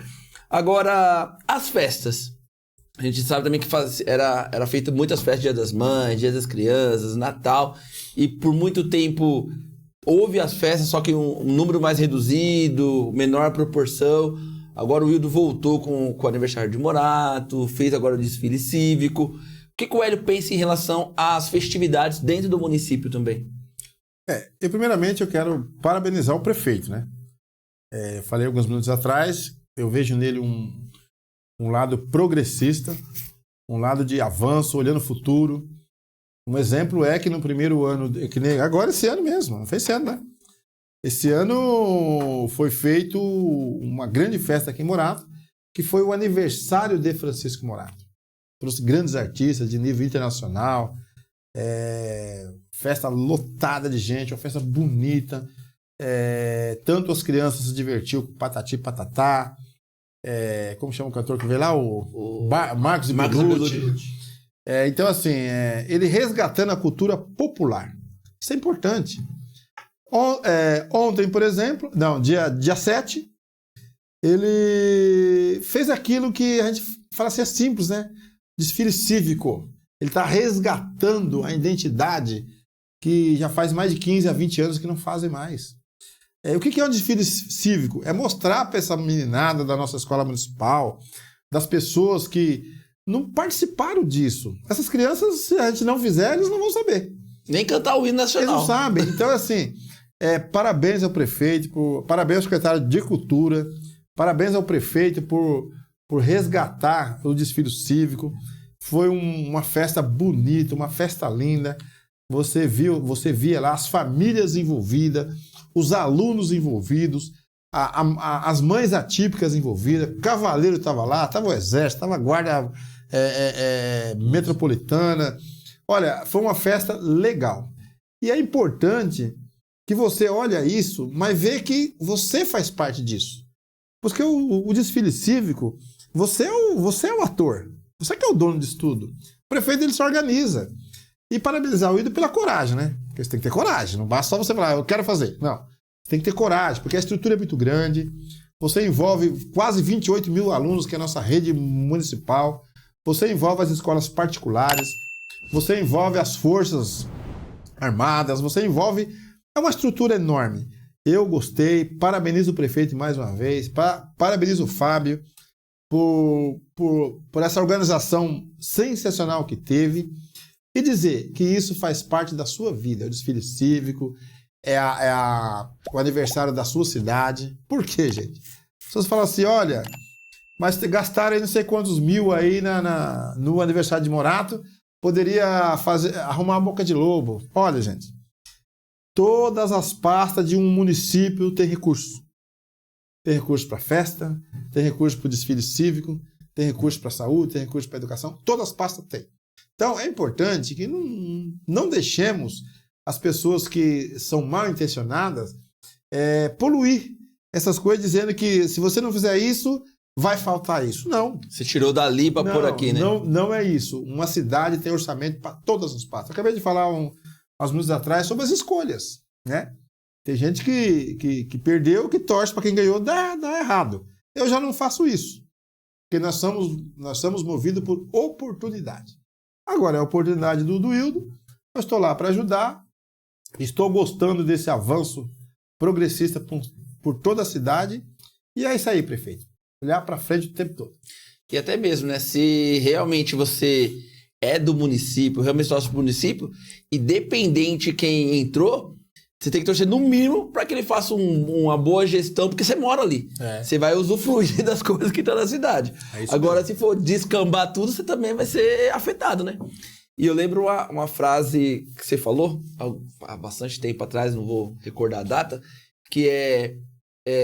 Agora, as festas. A gente sabe também que era feito muitas festas, Dia das Mães, Dia das Crianças, Natal. E por muito tempo houve as festas, só que um número mais reduzido, menor proporção. Agora o Wildo voltou com o aniversário de Morato, fez agora o desfile cívico. O que o Hélio pensa em relação às festividades dentro do município também? Primeiramente eu quero parabenizar o prefeito, né? Falei alguns minutos atrás, eu vejo nele um lado progressista, um lado de avanço, olhando o futuro. Um exemplo é que no primeiro ano, agora esse ano mesmo, não foi esse ano, né? Esse ano foi feito uma grande festa aqui em Morato, que foi o aniversário de Francisco Morato. Trouxe grandes artistas de nível internacional, festa lotada de gente, uma festa bonita. Tanto as crianças se divertiam com Patati e Patatá, como chama o cantor que veio lá? Marcos Belucci. Então, assim, ele resgatando a cultura popular. Isso é importante. Ontem, por exemplo, dia 7, ele fez aquilo que a gente fala assim, é simples, né? Desfile cívico. Ele está resgatando a identidade que já faz mais de 15 a 20 anos que não fazem mais. O que é um desfile cívico? É mostrar para essa meninada da nossa escola municipal, das pessoas que não participaram disso. Essas crianças, se a gente não fizer, eles não vão saber. Nem cantar o hino nacional. Eles não sabem. Então, assim, parabéns ao prefeito, parabéns ao secretário de Cultura, parabéns ao prefeito por resgatar o desfile cívico. Foi uma festa bonita, uma festa linda. Você via lá as famílias envolvidas, os alunos envolvidos, as mães atípicas envolvidas, o cavaleiro estava lá, estava o exército, estava a guarda metropolitana. Olha, foi uma festa legal. E é importante que você olhe isso, mas vê que você faz parte disso. Porque o desfile cívico, você é o ator, você que é o dono disso tudo. O prefeito, ele se organiza. E parabenizar o Wildo pela coragem, né? Porque você tem que ter coragem, não basta só você falar, eu quero fazer. Não, você tem que ter coragem, porque a estrutura é muito grande, você envolve quase 28 mil alunos, que é a nossa rede municipal, você envolve as escolas particulares, você envolve as forças armadas, você envolve... É uma estrutura enorme. Eu gostei, parabenizo o prefeito mais uma vez, parabenizo o Fábio por essa organização sensacional que teve. E dizer que isso faz parte da sua vida, é o desfile cívico, o aniversário da sua cidade. Por quê, gente? As pessoas falam assim, olha, mas gastaram aí não sei quantos mil aí no aniversário de Morato, poderia arrumar a boca de lobo. Olha, gente, todas as pastas de um município têm recurso. Tem recurso para festa, tem recurso para o desfile cívico, tem recurso para saúde, tem recurso para educação, todas as pastas têm. Então, é importante que não deixemos as pessoas que são mal intencionadas poluir essas coisas dizendo que se você não fizer isso, vai faltar isso. Não. Você tirou dali para pôr aqui, né? Não é isso. Uma cidade tem orçamento para todas as pastas. Acabei de falar uns minutos atrás sobre as escolhas, né? Tem gente que perdeu, que torce para quem ganhou, dá errado. Eu já não faço isso. Porque nós somos movidos por oportunidade. Agora é a oportunidade do Duildo. Eu estou lá para ajudar. Estou gostando desse avanço progressista por toda a cidade. E é isso aí, prefeito. Olhar para frente o tempo todo. E até mesmo, né? Se realmente você é do município, realmente torce pro município, independente quem entrou, você tem que torcer no mínimo para que ele faça uma boa gestão, porque você mora ali. Você vai usufruir das coisas que estão na cidade. Agora, se for descambar tudo, você também vai ser afetado, né? E eu lembro uma frase que você falou há bastante tempo atrás, não vou recordar a data, que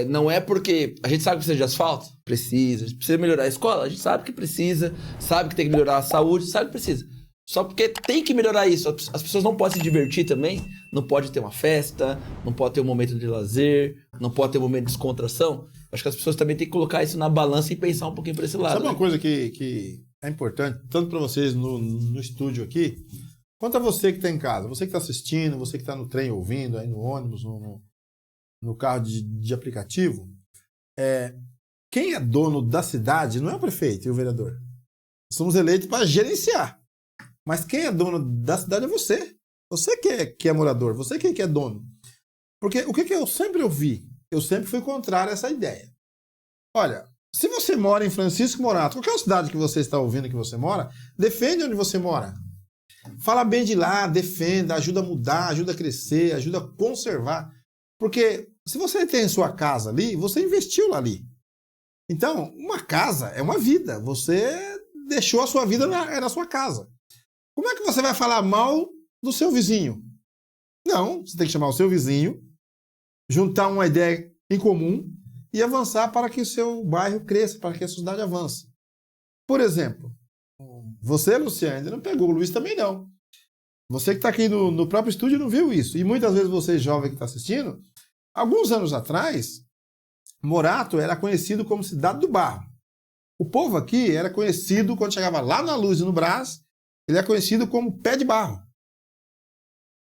não é porque a gente sabe que precisa de asfalto, a gente precisa melhorar a escola, a gente sabe que precisa, sabe que tem que melhorar a saúde, sabe que precisa. Só porque tem que melhorar isso. As pessoas não podem se divertir também, não pode ter uma festa, não pode ter um momento de lazer, não pode ter um momento de descontração. Acho que as pessoas também têm que colocar isso na balança e pensar um pouquinho para esse lado. Sabe uma coisa que é importante, tanto para vocês no estúdio aqui, quanto a você que está em casa, você que está assistindo, você que está no trem ouvindo, aí no ônibus, no carro de aplicativo, quem é dono da cidade não é o prefeito e o vereador. Somos eleitos para gerenciar. Mas quem é dono da cidade é você. Você que é morador, você que é dono. Porque o que eu sempre ouvi? Eu sempre fui contrário a essa ideia. Olha, se você mora em Francisco Morato, qualquer cidade que você está ouvindo que você mora, defende onde você mora. Fala bem de lá, defenda, ajuda a mudar, ajuda a crescer, ajuda a conservar. Porque se você tem sua casa ali, você investiu lá ali. Então, uma casa é uma vida. Você deixou a sua vida na sua casa. Como é que você vai falar mal do seu vizinho? Não, você tem que chamar o seu vizinho, juntar uma ideia em comum e avançar para que o seu bairro cresça, para que a sua cidade avance. Por exemplo, você, Luciano, ainda não pegou, o Luiz também não. Você que está aqui no próprio estúdio não viu isso. E muitas vezes você, jovem que está assistindo, alguns anos atrás, Morato era conhecido como Cidade do Barro. O povo aqui era conhecido, quando chegava lá na Luz e no Brás, ele é conhecido como Pé de Barro.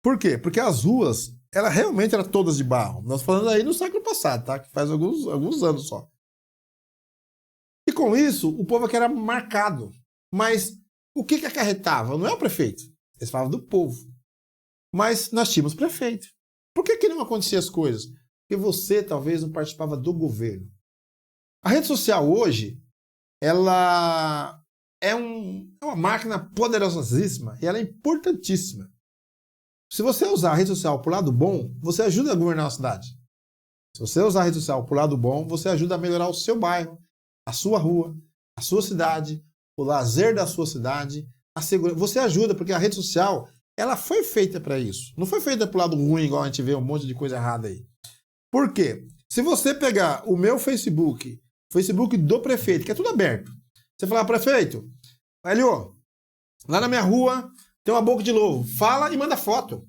Por quê? Porque as ruas, elas realmente eram todas de barro. Nós falando aí no século passado, tá? Que faz alguns anos só. E com isso, o povo aqui era marcado. Mas o que acarretava? Não é o prefeito. Eles falavam do povo. Mas nós tínhamos prefeito. Por que não acontecia as coisas? Porque você talvez não participava do governo. A rede social hoje, ela é uma máquina poderosíssima e ela é importantíssima. Se você usar a rede social para o lado bom, você ajuda a governar a cidade. Se você usar a rede social para o lado bom, você ajuda a melhorar o seu bairro, a sua rua, a sua cidade, o lazer da sua cidade, a segurança. Você ajuda, porque a rede social, ela foi feita para isso. Não foi feita para o lado ruim, igual a gente vê um monte de coisa errada aí. Por quê? Se você pegar o meu Facebook do prefeito, que é tudo aberto, você falar, prefeito, Hélio, lá na minha rua tem uma boca de lobo. Fala e manda foto.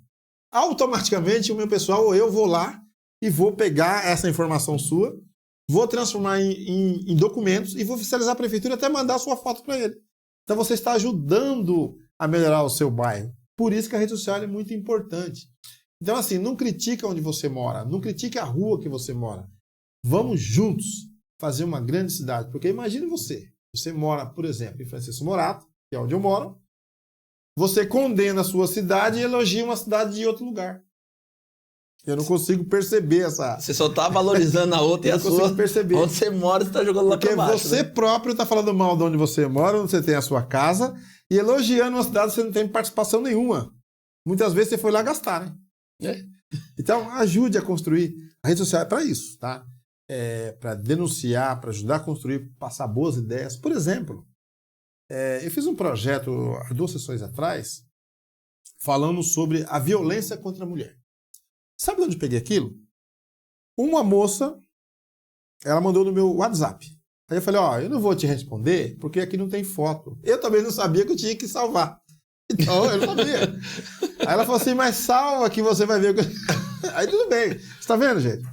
Automaticamente o meu pessoal ou eu vou lá e vou pegar essa informação sua, vou transformar em documentos e vou oficializar a prefeitura até mandar a sua foto para ele. Então você está ajudando a melhorar o seu bairro. Por isso que a rede social é muito importante. Então assim, não critica onde você mora, não critique a rua que você mora. Vamos juntos fazer uma grande cidade. Porque imagine você mora, por exemplo, em Francisco Morato, que é onde eu moro, você condena a sua cidade e elogia uma cidade de outro lugar. Eu não consigo perceber essa... Você só está valorizando a outra e a sua... Eu não consigo perceber. Onde você mora, você está jogando lá para baixo. Porque você próprio está falando mal de onde você mora, onde você tem a sua casa, E elogiando uma cidade, você não tem participação nenhuma. Muitas vezes você foi lá gastar, né? Então, ajude a construir. A rede social é para isso, tá? Para denunciar, para ajudar a construir, passar boas ideias. Por exemplo, eu fiz um projeto há 2 sessões atrás falando sobre a violência contra a mulher. Sabe de onde eu peguei aquilo? Uma moça, ela mandou no meu WhatsApp. Aí eu falei, eu não vou te responder porque aqui não tem foto. Eu também não sabia que eu tinha que salvar. Então, eu não sabia. Aí ela falou assim, mas salva que você vai ver. Aí tudo bem. Você tá vendo, gente?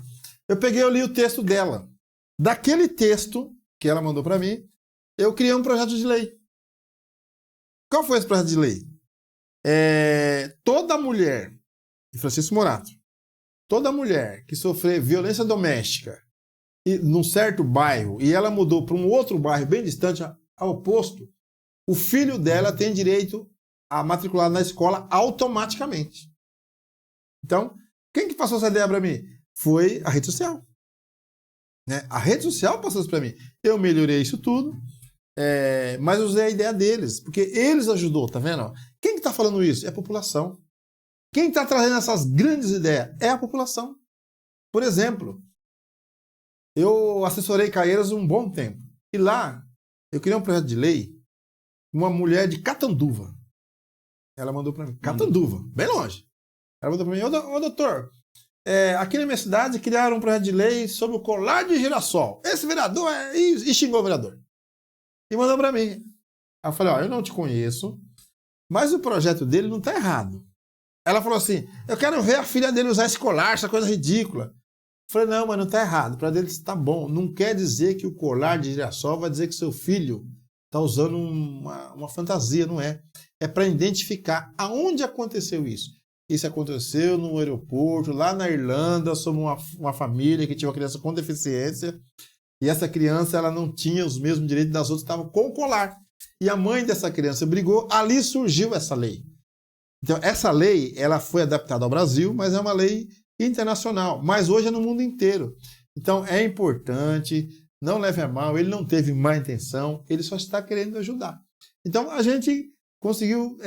Eu li o texto dela. Daquele texto que ela mandou para mim, eu criei um projeto de lei. Qual foi esse projeto de lei? Toda mulher, Francisco Morato, toda mulher que sofrer violência doméstica num certo bairro e ela mudou para um outro bairro bem distante, ao oposto, o filho dela tem direito a matricular na escola automaticamente. Então, quem que passou essa ideia para mim? Foi a rede social. Né? A rede social passou isso para mim. Eu melhorei isso tudo, mas usei a ideia deles, porque eles ajudou, tá vendo? Quem que tá falando isso? É a população. Quem está trazendo essas grandes ideias é a população. Por exemplo, eu assessorei Caieiras um bom tempo. E lá, eu criei um projeto de lei, uma mulher de Catanduva. Ela mandou para mim, Catanduva, bem longe. Ela mandou para mim, ô doutor, aqui na minha cidade criaram um projeto de lei sobre o colar de girassol. Esse vereador e xingou o vereador. E mandou para mim. Aí eu falei, eu não te conheço, mas o projeto dele não está errado. Ela falou assim, eu quero ver a filha dele usar esse colar, essa coisa ridícula. Eu falei, não, mas não está errado. Para dele está bom. Não quer dizer que o colar de girassol vai dizer que seu filho está usando uma fantasia, não é? É para identificar aonde aconteceu isso. Isso aconteceu no aeroporto, lá na Irlanda, sobre uma família que tinha uma criança com deficiência. E essa criança ela não tinha os mesmos direitos das outras, estava com o colar. E a mãe dessa criança brigou, ali surgiu essa lei. Então, essa lei, ela foi adaptada ao Brasil, mas é uma lei internacional. Mas hoje é no mundo inteiro. Então, é importante, não leve a mal, ele não teve má intenção, ele só está querendo ajudar. Então, a gente conseguiu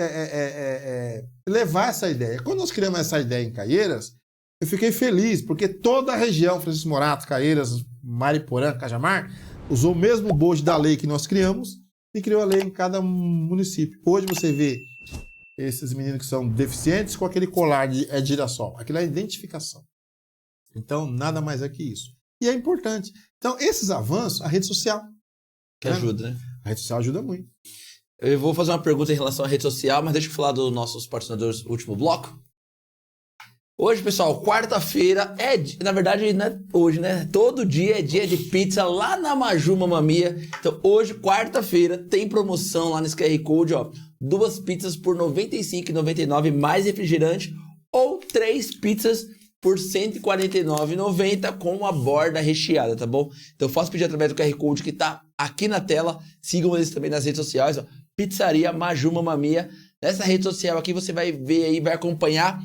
levar essa ideia. Quando nós criamos essa ideia em Caieiras, eu fiquei feliz, porque toda a região, Francisco Morato, Caieiras, Mariporã, Cajamar, usou o mesmo bojo da lei que nós criamos e criou a lei em cada município. Hoje você vê esses meninos que são deficientes com aquele colar de girassol. Aquilo é identificação. Então, nada mais é que isso. E é importante. Então, esses avanços, a rede social. Que ajuda, né? A rede social ajuda muito. Eu vou fazer uma pergunta em relação à rede social, mas deixa eu falar dos nossos patrocinadores do último bloco. Hoje, pessoal, quarta-feira na verdade, não é hoje, né? Todo dia é dia de pizza lá na Maju Mamma Mia. Então, hoje, quarta-feira, tem promoção lá nesse QR Code, ó. 2 pizzas por R$ 95,99 mais refrigerante ou 3 pizzas por R$ 149,90 com a borda recheada, tá bom? Então, faça pedir através do QR Code que tá aqui na tela. Sigam eles também nas redes sociais, ó. Pizzaria Maju Mamma Mia. Nessa rede social aqui você vai ver aí, vai acompanhar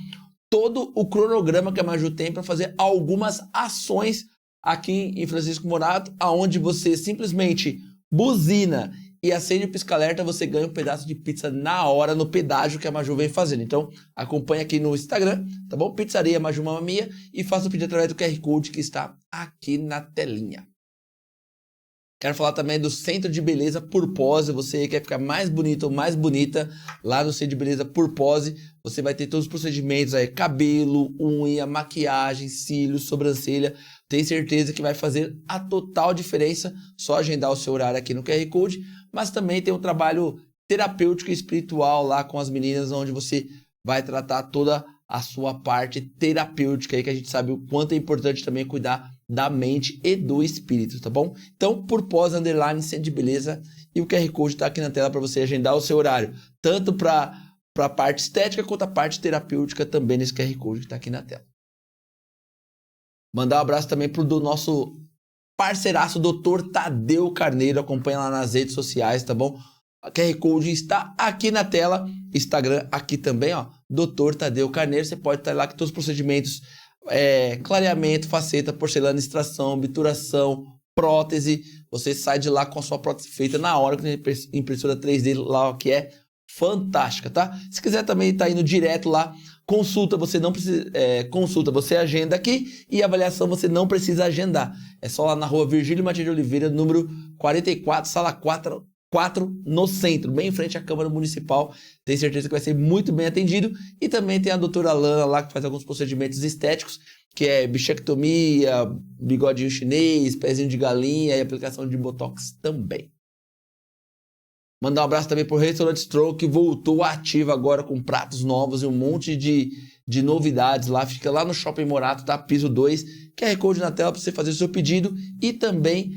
todo o cronograma que a Maju tem para fazer algumas ações aqui em Francisco Morato, aonde você simplesmente buzina e acende o pisca-alerta, você ganha um pedaço de pizza na hora, no pedágio que a Maju vem fazendo. Então, acompanha aqui no Instagram, tá bom? Pizzaria Maju Mamma Mia e faça o pedido através do QR Code que está aqui na telinha. Quero falar também do Centro de Beleza Purpose. Você quer ficar mais bonito ou mais bonita lá no Centro de Beleza Purpose. Você vai ter todos os procedimentos aí, cabelo, unha, maquiagem, cílios, sobrancelha. Tenho certeza que vai fazer a total diferença. Só agendar o seu horário aqui no QR Code. Mas também tem um trabalho terapêutico e espiritual lá com as meninas, onde você vai tratar toda a sua parte terapêutica aí, que a gente sabe o quanto é importante também cuidar da mente e do espírito, tá bom? Então, Purpose _ Centro de Beleza e o QR Code tá aqui na tela para você agendar o seu horário, tanto para a parte estética quanto a parte terapêutica também nesse QR Code que tá aqui na tela. Mandar um abraço também pro do nosso parceiraço, Dr. Tadeu Carneiro, acompanha lá nas redes sociais, tá bom? O QR Code está aqui na tela, Instagram aqui também, ó, Dr. Tadeu Carneiro, você pode estar lá com todos os procedimentos, clareamento, faceta, porcelana, extração, obturação, prótese, você sai de lá com a sua prótese feita na hora, com a impressora 3D lá, que é fantástica, tá? Se quiser também tá indo direto lá, consulta, você não precisa, consulta, você agenda aqui e avaliação você não precisa agendar. É só lá na rua Virgílio Matias de Oliveira, número 44, sala 4, no centro, bem em frente à Câmara Municipal. Tenho certeza que vai ser muito bem atendido. E também tem a doutora Lana lá, que faz alguns procedimentos estéticos, que é bichectomia, bigodinho chinês, pezinho de galinha e aplicação de botox também. Mandar um abraço também pro Restaurant Strong, que voltou ativo agora com pratos novos e um monte de novidades lá. Fica lá no Shopping Morato, tá? Piso 2. QR Code na tela para você fazer o seu pedido. E também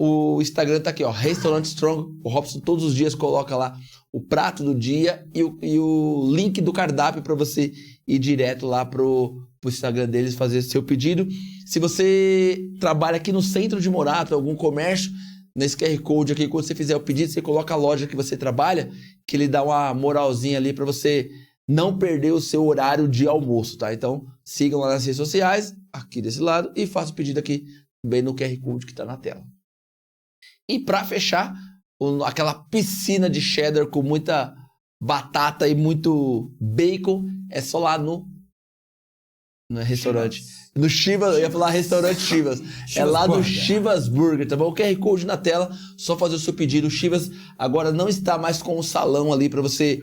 o Instagram tá aqui, ó, Restaurant Strong. O Robson todos os dias coloca lá o prato do dia e o link do cardápio para você ir direto lá pro Instagram deles fazer seu pedido. Se você trabalha aqui no centro de Morato, algum comércio, nesse QR Code aqui, quando você fizer o pedido, você coloca a loja que você trabalha, que ele dá uma moralzinha ali para você não perder o seu horário de almoço, tá? Então, sigam lá nas redes sociais, aqui desse lado, e faça o pedido aqui também no QR Code que tá na tela. E para fechar, aquela piscina de cheddar com muita batata e muito bacon, é só lá no restaurante. No Chivas, eu ia falar restaurante Chivas. É lá do Chivas Burger, tá bom? O QR Code na tela, só fazer o seu pedido. O Chivas agora não está mais com o salão ali para você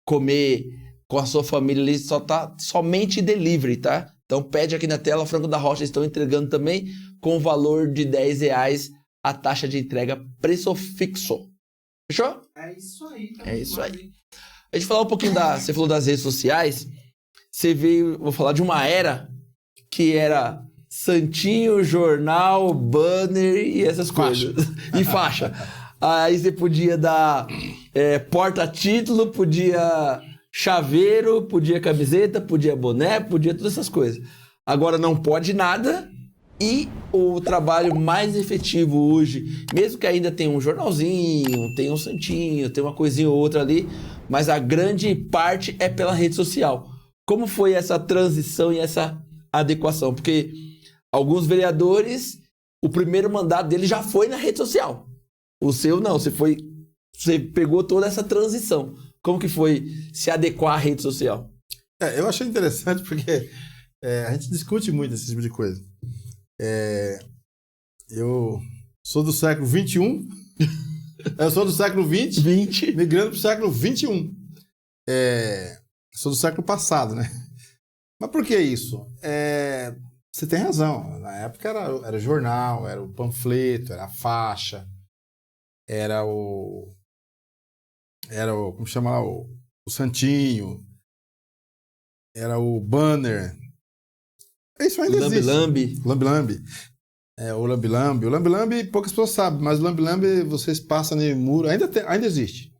comer com a sua família ali, só tá somente delivery, tá? Então pede aqui na tela, o Frango da Rocha estão entregando também com o valor de R$10 a taxa de entrega, preço fixo. Fechou? É isso aí. É isso aí. A gente falar um pouquinho você falou das redes sociais, você veio, vou falar de uma era que era santinho, jornal, banner e essas coisas. E faixa. Aí você podia dar porta-título, podia chaveiro, podia camiseta, podia boné, podia todas essas coisas. Agora não pode nada e o trabalho mais efetivo hoje, mesmo que ainda tenha um jornalzinho, tem um santinho, tem uma coisinha ou outra ali, mas a grande parte é pela rede social. Como foi essa transição e essa adequação? Porque alguns vereadores, o primeiro mandato dele já foi na rede social. O seu não, você pegou toda essa transição. Como que foi se adequar à rede social? Eu achei interessante porque a gente discute muito esse tipo de coisa. Eu sou do século XXI, eu sou do século XX, migrando para o século XXI. Sou do século passado, né? Mas por que isso? Você tem razão. Na época era jornal, era o panfleto, era a faixa, era o como chama lá, o santinho, era o banner. Isso ainda existe. Lambi-lambi. O lambi-lambi. O lambi-lambi poucas pessoas sabem, mas o lambi-lambi vocês passam no muro, ainda existe.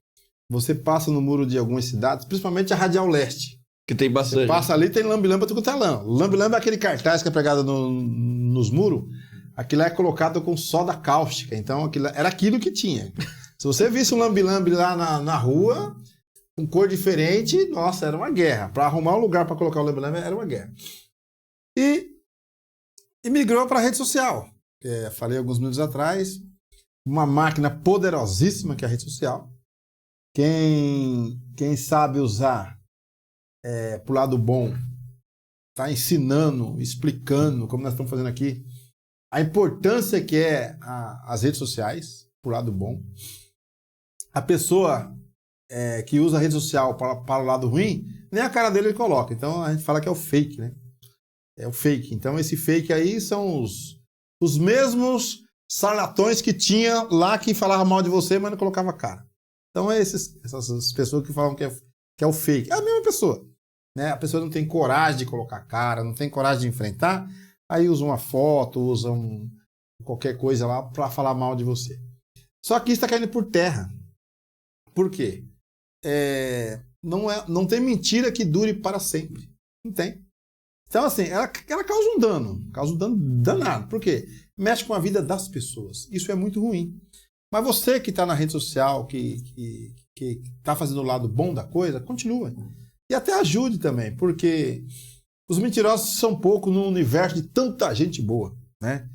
Você passa no muro de algumas cidades, principalmente a Radial Leste. Que tem bastante. Você passa ali, tem lambi-lambi para todo telão. Lambi-lambi é aquele cartaz que é pregado nos muros. Aquilo é colocado com soda cáustica. Então, era aquilo que tinha. Se você visse um lambi-lambi lá na rua, com cor diferente, nossa, era uma guerra. Para arrumar um lugar para colocar o lambi-lambi, era uma guerra. E migrou para a rede social. Falei alguns minutos atrás, uma máquina poderosíssima que é a rede social. Quem sabe usar pro lado bom, tá ensinando, explicando, como nós estamos fazendo aqui, a importância que é as redes sociais, pro lado bom. A pessoa que usa a rede social para o lado ruim, nem a cara dele ele coloca. Então a gente fala que é o fake, né? É o fake. Então esse fake aí são os mesmos charlatões que tinha lá que falava mal de você, mas não colocava cara. Então essas pessoas que falam que é o fake. É a mesma pessoa. Né? A pessoa não tem coragem de colocar cara, não tem coragem de enfrentar, aí usa uma foto, usa qualquer coisa lá para falar mal de você. Só que isso está caindo por terra. Por quê? Não tem mentira que dure para sempre. Não tem. Então, assim, ela causa um dano danado. Por quê? Mexe com a vida das pessoas. Isso é muito ruim. Mas você que está na rede social, que está fazendo o lado bom da coisa, continua. E até ajude também, porque os mentirosos são pouco no universo de tanta gente boa, né?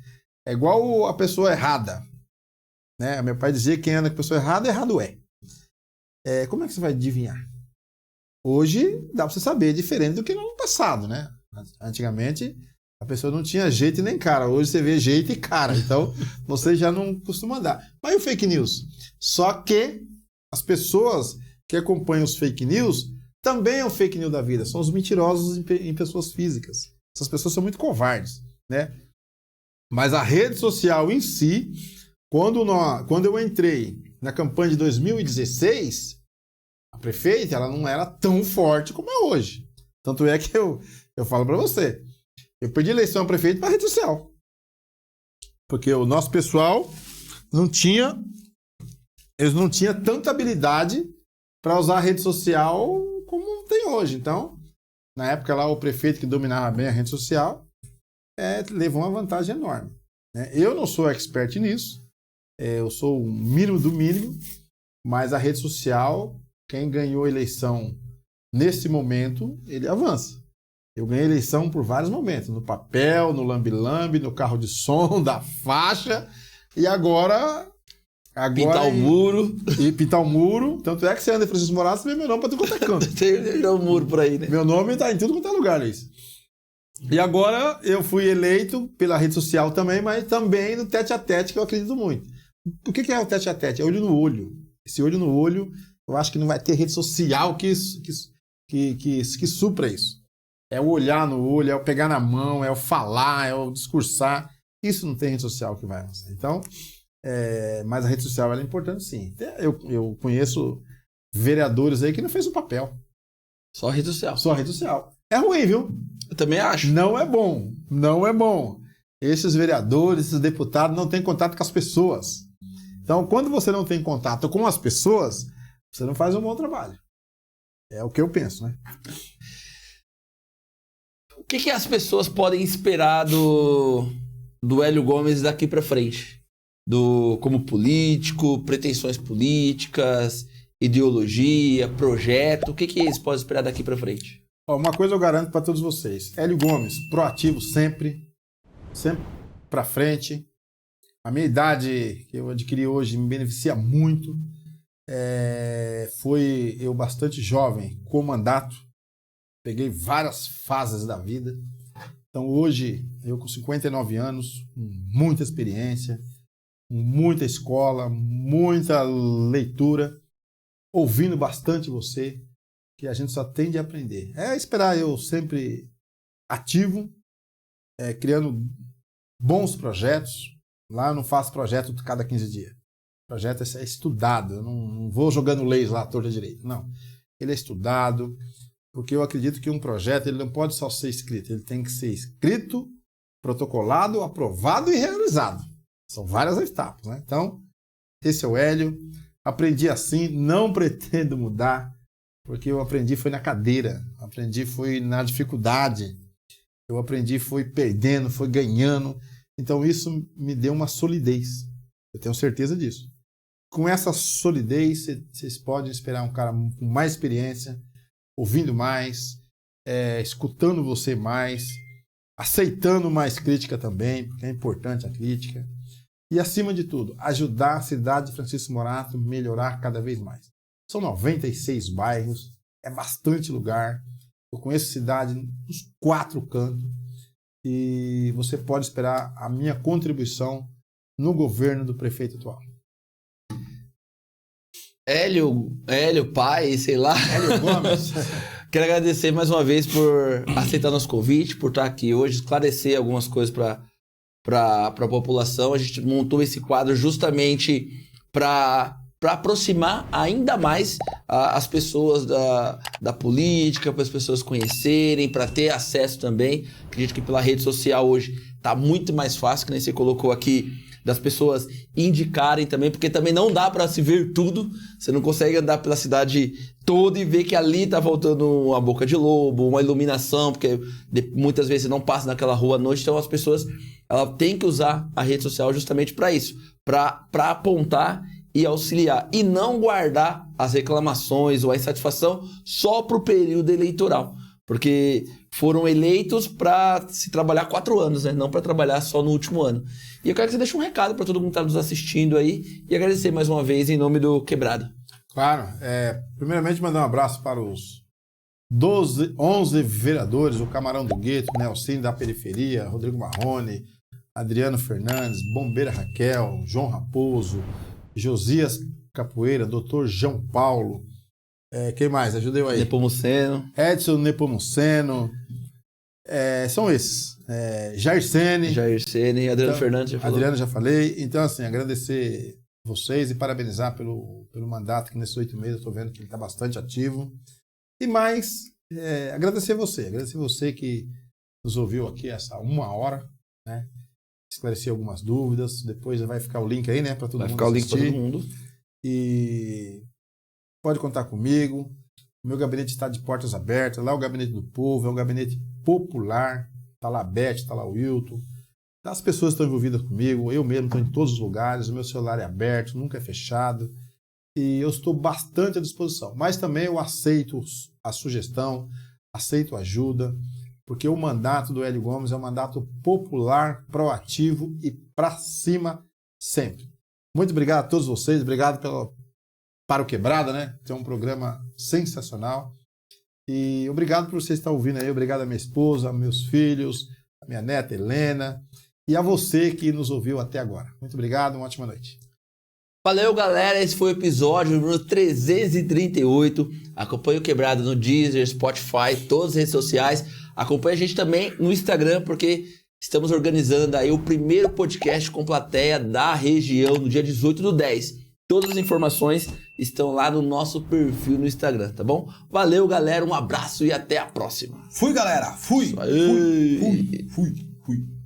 É igual a pessoa errada, né? Meu pai dizia que quem anda com a pessoa errada, errado é. como é que você vai adivinhar? Hoje dá para você saber, diferente do que no passado, né? Antigamente a pessoa não tinha jeito e nem cara. Hoje você vê jeito e cara. Então você já não costuma dar. Mas e o fake news? Só que as pessoas que acompanham os fake news também é o fake news da vida. São os mentirosos em pessoas físicas. Essas pessoas são muito covardes, né? Mas a rede social em si, quando eu entrei na campanha de 2016, a prefeita ela não era tão forte como é hoje. Tanto é que eu falo para você, eu perdi a eleição a prefeito para rede social. Porque o nosso pessoal eles não tinham tanta habilidade para usar a rede social como tem hoje. Então, na época lá, o prefeito que dominava bem a rede social levou uma vantagem enorme, né? Eu não sou expert nisso, eu sou o mínimo do mínimo, mas a rede social, quem ganhou a eleição nesse momento, ele avança. Eu ganhei eleição por vários momentos, no papel, no lambi-lambi, no carro de som, da faixa, e agora pintar o muro. E pintar o muro. Tanto é que você anda em Francisco Morato, você vê meu nome pra tudo quanto é canto. Tem um muro por aí, né? Meu nome tá em tudo quanto é lugar, Luiz. E agora eu fui eleito pela rede social também, mas também no tete-a-tete, que eu acredito muito. O que é o tete-a-tete? É olho no olho. Esse olho no olho, eu acho que não vai ter rede social que supra isso. É o olhar no olho, é o pegar na mão, é o falar, é o discursar. Isso não tem rede social que vai avançar. Então, mas a rede social ela é importante sim. Eu conheço vereadores aí que não fez o papel. Só rede social. Só rede social. É ruim, viu? Eu também acho. Não é bom. Não é bom. Esses vereadores, esses deputados não têm contato com as pessoas. Então, quando você não tem contato com as pessoas, você não faz um bom trabalho. É o que eu penso, né? O que as pessoas podem esperar do Hélio Gomes daqui pra frente? Como político, pretensões políticas, ideologia, projeto. O que eles podem esperar daqui pra frente? Uma coisa eu garanto para todos vocês. Hélio Gomes, proativo sempre pra frente. A minha idade que eu adquiri hoje me beneficia muito. Fui eu bastante jovem, com mandato. Peguei várias fases da vida. Então hoje, eu com 59 anos, com muita experiência, muita escola, muita leitura, ouvindo bastante você, que a gente só tem de aprender. Esperar eu sempre ativo, criando bons projetos. Lá eu não faço projeto cada 15 dias. O projeto é estudado, eu não vou jogando leis lá à torta direita, não. Ele é estudado, porque eu acredito que um projeto ele não pode só ser escrito, ele tem que ser escrito, protocolado, aprovado e realizado. São várias etapas, né? Então, esse é o Hélio. Aprendi assim, não pretendo mudar, porque eu aprendi foi na cadeira, aprendi foi na dificuldade, eu aprendi foi perdendo, foi ganhando. Então isso me deu uma solidez, eu tenho certeza disso. Com essa solidez, vocês podem esperar um cara com mais experiência, ouvindo mais, escutando você mais, aceitando mais crítica também, porque é importante a crítica. E, acima de tudo, ajudar a cidade de Francisco Morato a melhorar cada vez mais. São 96 bairros, é bastante lugar. Eu conheço a cidade dos 4 cantos e você pode esperar a minha contribuição no governo do prefeito atual. Hélio pai, sei lá. Hélio Gomes. Quero agradecer mais uma vez por aceitar nosso convite, por estar aqui hoje, esclarecer algumas coisas para a população. A gente montou esse quadro justamente para aproximar ainda mais as pessoas da política, para as pessoas conhecerem, para ter acesso também. Acredito que pela rede social hoje está muito mais fácil, que nem você colocou aqui, das pessoas indicarem também, porque também não dá para se ver tudo. Você não consegue andar pela cidade toda e ver que ali tá faltando uma boca de lobo, uma iluminação, porque muitas vezes você não passa naquela rua à noite. Então as pessoas têm que usar a rede social justamente para isso, para apontar e auxiliar, e não guardar as reclamações ou a insatisfação só para o período eleitoral. Porque foram eleitos para se trabalhar 4 anos, né? Não para trabalhar só no último ano. E eu quero que você deixe um recado para todo mundo que está nos assistindo aí e agradecer mais uma vez em nome do Quebrada. Claro. Primeiramente, mandar um abraço para os 11 vereadores, o Camarão do Gueto, Nelsinho da Periferia, Rodrigo Marrone, Adriano Fernandes, Bombeira Raquel, João Raposo, Josias Capoeira, Dr. João Paulo, quem mais? Ajuda eu aí. Nepomuceno. Edson Nepomuceno, são esses. Jair Sene, Adriano Fernandes já falou. Adriano já falei. Então, assim, agradecer vocês e parabenizar pelo mandato, que nesses 8 meses eu estou vendo que ele está bastante ativo. E mais, agradecer você que nos ouviu aqui essa 1 hora, né? Esclarecer algumas dúvidas. Depois vai ficar o link aí, né, para todo mundo assistir. Vai ficar o link para todo mundo. E pode contar comigo. O meu gabinete está de portas abertas. Lá é o gabinete do povo, é um gabinete popular. Está lá a Beth, está lá o Wilton. As pessoas estão envolvidas comigo. Eu mesmo estou em todos os lugares. O meu celular é aberto, nunca é fechado. E eu estou bastante à disposição. Mas também eu aceito a sugestão, aceito a ajuda, porque o mandato do Hélio Gomes é um mandato popular, proativo e para cima sempre. Muito obrigado a todos vocês, obrigado para o Quebrada, né? Que é um programa sensacional. E obrigado por você estar ouvindo aí, obrigado a minha esposa, a meus filhos, a minha neta Helena e a você que nos ouviu até agora. Muito obrigado, uma ótima noite. Valeu, galera. Esse foi o episódio número 338. Acompanhe o Quebrada no Deezer, Spotify, todas as redes sociais. Acompanhe a gente também no Instagram, porque estamos organizando aí o primeiro podcast com plateia da região no dia 18/10. Todas as informações estão lá no nosso perfil no Instagram, tá bom? Valeu, galera. Um abraço e até a próxima. Fui, galera. Fui. Aí. Fui.